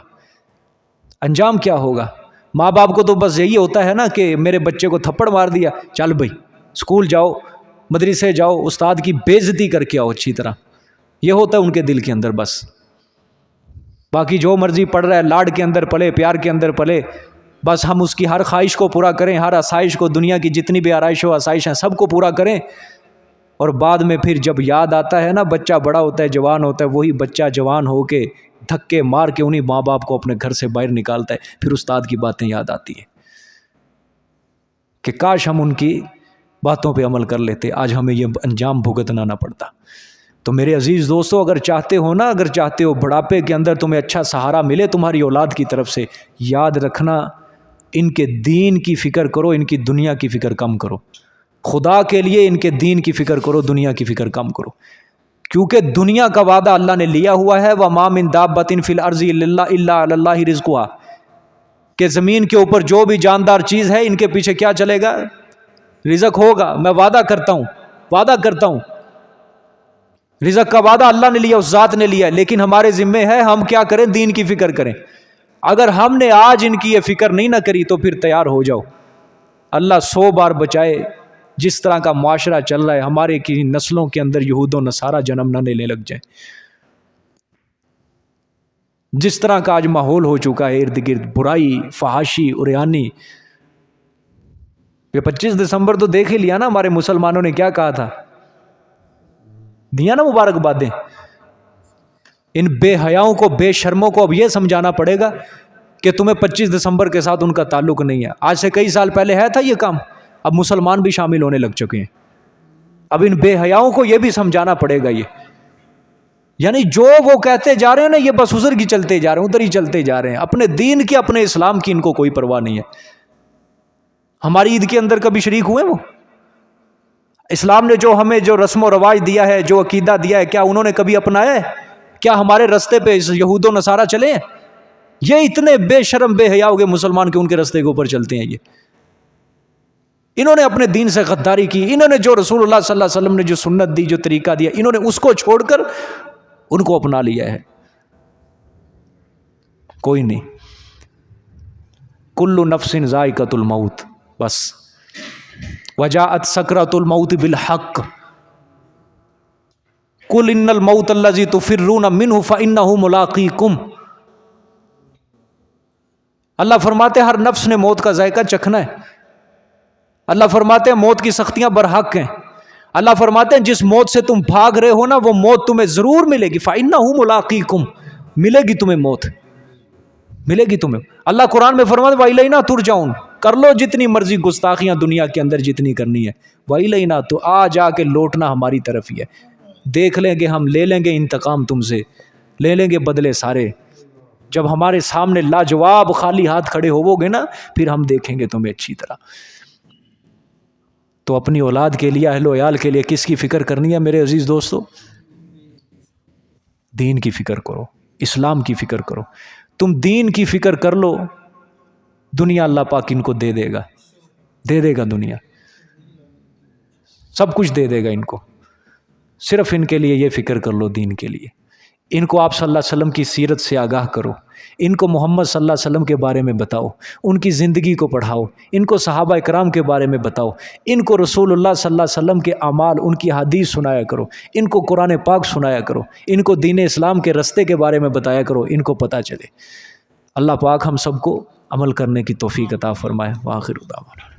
انجام کیا ہوگا۔ ماں باپ کو تو بس یہی ہوتا ہے نا کہ میرے بچے کو تھپڑ مار دیا، چل بھائی اسکول جاؤ، مدرسے جاؤ، استاد کی بے عزتی کر کے آؤ اچھی طرح، یہ ہوتا ہے ان کے دل کے اندر بس۔ باقی جو مرضی پڑھ رہا ہے، لاڈ کے اندر پلے، پیار کے اندر پلے، بس ہم اس کی ہر خواہش کو پورا کریں، ہر آسائش کو، دنیا کی جتنی بھی آرائش و آسائش ہیں سب کو پورا کریں۔ اور بعد میں پھر جب یاد آتا ہے نا، بچہ بڑا ہوتا ہے، جوان ہوتا ہے، وہی بچہ جوان ہو کے دھکے مار کے انہیں ماں باپ کو اپنے گھر سے باہر نکالتا ہے، پھر استاد کی باتیں یاد آتی ہیں کہ کاش ہم ان کی باتوں پہ عمل کر لیتے، آج ہمیں یہ انجام بھگتنا نہ پڑتا۔ تو میرے عزیز دوستو، اگر چاہتے ہو نا، اگر چاہتے ہو بڑھاپے کے اندر تمہیں اچھا سہارا ملے تمہاری اولاد کی طرف سے، یاد رکھنا ان کے دین کی فکر کرو، ان کی دنیا کی فکر کم کرو۔ خدا کے لیے ان کے دین کی فکر کرو، دنیا کی فکر کم کرو، کیونکہ دنیا کا وعدہ اللہ نے لیا ہوا ہے، وَمَا مِن دَابَّةٍ فِي الْأَرْضِ إِلَّا عَلَى اللَّهِ رِزْقُهَا، کہ زمین کے اوپر جو بھی جاندار چیز ہے ان کے پیچھے کیا چلے گا، رزق ہوگا، میں وعدہ کرتا ہوں رزق کا وعدہ اللہ نے لیا، اس ذات نے لیا، لیکن ہمارے ذمے ہے ہم کیا کریں، دین کی فکر کریں۔ اگر ہم نے آج ان کی یہ فکر نہیں نہ کری تو پھر تیار ہو جاؤ، اللہ 100 بار بچائے، جس طرح کا معاشرہ چل رہا ہے ہمارے کی نسلوں کے اندر یہود و نصارہ جنم نہ لینے لگ جائیں، جس طرح کا آج ماحول ہو چکا ہے ارد گرد، برائی، فحاشی، عریانی۔ یہ 25 دسمبر تو دیکھ ہی لیا نا ہمارے مسلمانوں نے کیا کہا تھا، دیا نا مبارکبادیں۔ ان بے حیاؤں کو، بے شرموں کو اب یہ سمجھانا پڑے گا کہ تمہیں 25 دسمبر کے ساتھ ان کا تعلق نہیں ہے۔ آج سے کئی سال پہلے ہے تھا یہ کام، اب مسلمان بھی شامل ہونے لگ چکے ہیں۔ اب ان بے حیاؤں کو یہ بھی سمجھانا پڑے گا، یہ یعنی جو وہ کہتے جا رہے ہیں نا، یہ بس ادھر کی چلتے جا رہے ہیں، ادھر ہی چلتے جا رہے ہیں، اپنے دین کی، اپنے اسلام کی ان کو کوئی پرواہ نہیں ہے۔ ہماری عید کے اندر کبھی شریک ہوئے وہ؟ اسلام نے جو ہمیں جو رسم و رواج دیا ہے، جو عقیدہ دیا ہے، کیا انہوں نے کبھی اپنایا ہے؟ کیا ہمارے رستے پہ یہود و نصارہ چلے ہیں؟ یہ اتنے بے شرم بے حیا ہو گئے مسلمان کہ ان کے رستے کے اوپر چلتے ہیں۔ یہ انہوں نے اپنے دین سے غداری کی، انہوں نے جو رسول اللہ صلی اللہ علیہ وسلم نے جو سنت دی، جو طریقہ دیا، انہوں نے اس کو چھوڑ کر ان کو اپنا لیا ہے۔ کوئی نہیں، کل نفس ذائقۃ الموت، بس وجاءت سکرۃ الموت بالحق قل ان الموت الذی تفرون منہ فانہ ملاقیکم۔ اللہ فرماتے ہیں ہر نفس نے موت کا ذائقہ چکھنا ہے۔ اللہ فرماتے ہیں موت کی سختیاں برحق ہیں۔ اللہ فرماتے ہیں جس موت سے تم بھاگ رہے ہو نا، وہ موت تمہیں ضرور ملے گی، فَإِنَّهُ مُلَاقِيكُمْ، ملے گی تمہیں موت، ملے گی تمہیں۔ اللہ قرآن میں فرماتا ہے وَإِلَيْنَا تُرْجَعُونَ، کر لو جتنی مرضی گستاخیاں دنیا کے اندر جتنی کرنی ہے، وَإِلَيْنَا، تو آ جا کے لوٹنا ہماری طرف ہی ہے۔ دیکھ لیں گے ہم، لے لیں گے انتقام تم سے، لے لیں گے بدلے سارے۔ جب ہمارے سامنے لاجواب خالی ہاتھ کھڑے ہوو گے نا، پھر ہم دیکھیں گے تمہیں اچھی طرح۔ تو اپنی اولاد کے لیے، اہل و عیال کے لیے کس کی فکر کرنی ہے میرے عزیز دوستو؟ دین کی فکر کرو، اسلام کی فکر کرو۔ تم دین کی فکر کر لو، دنیا اللہ پاک ان کو دے دے گا، دے دے گا دنیا، سب کچھ دے دے گا ان کو۔ صرف ان کے لیے یہ فکر کر لو، دین کے لیے۔ ان کو آپ صلی اللہ علیہ وسلم کی سیرت سے آگاہ کرو، ان کو محمد صلی اللہ علیہ وسلم کے بارے میں بتاؤ، ان کی زندگی کو پڑھاؤ، ان کو صحابہ اکرام کے بارے میں بتاؤ، ان کو رسول اللہ صلی اللہ علیہ وسلم کے اعمال، ان کی حدیث سنایا کرو، ان کو قرآن پاک سنایا کرو، ان کو دین اسلام کے رستے کے بارے میں بتایا کرو، ان کو پتہ چلے۔ اللہ پاک ہم سب کو عمل کرنے کی توفیق عطا فرمائے۔ وآخر دعوانا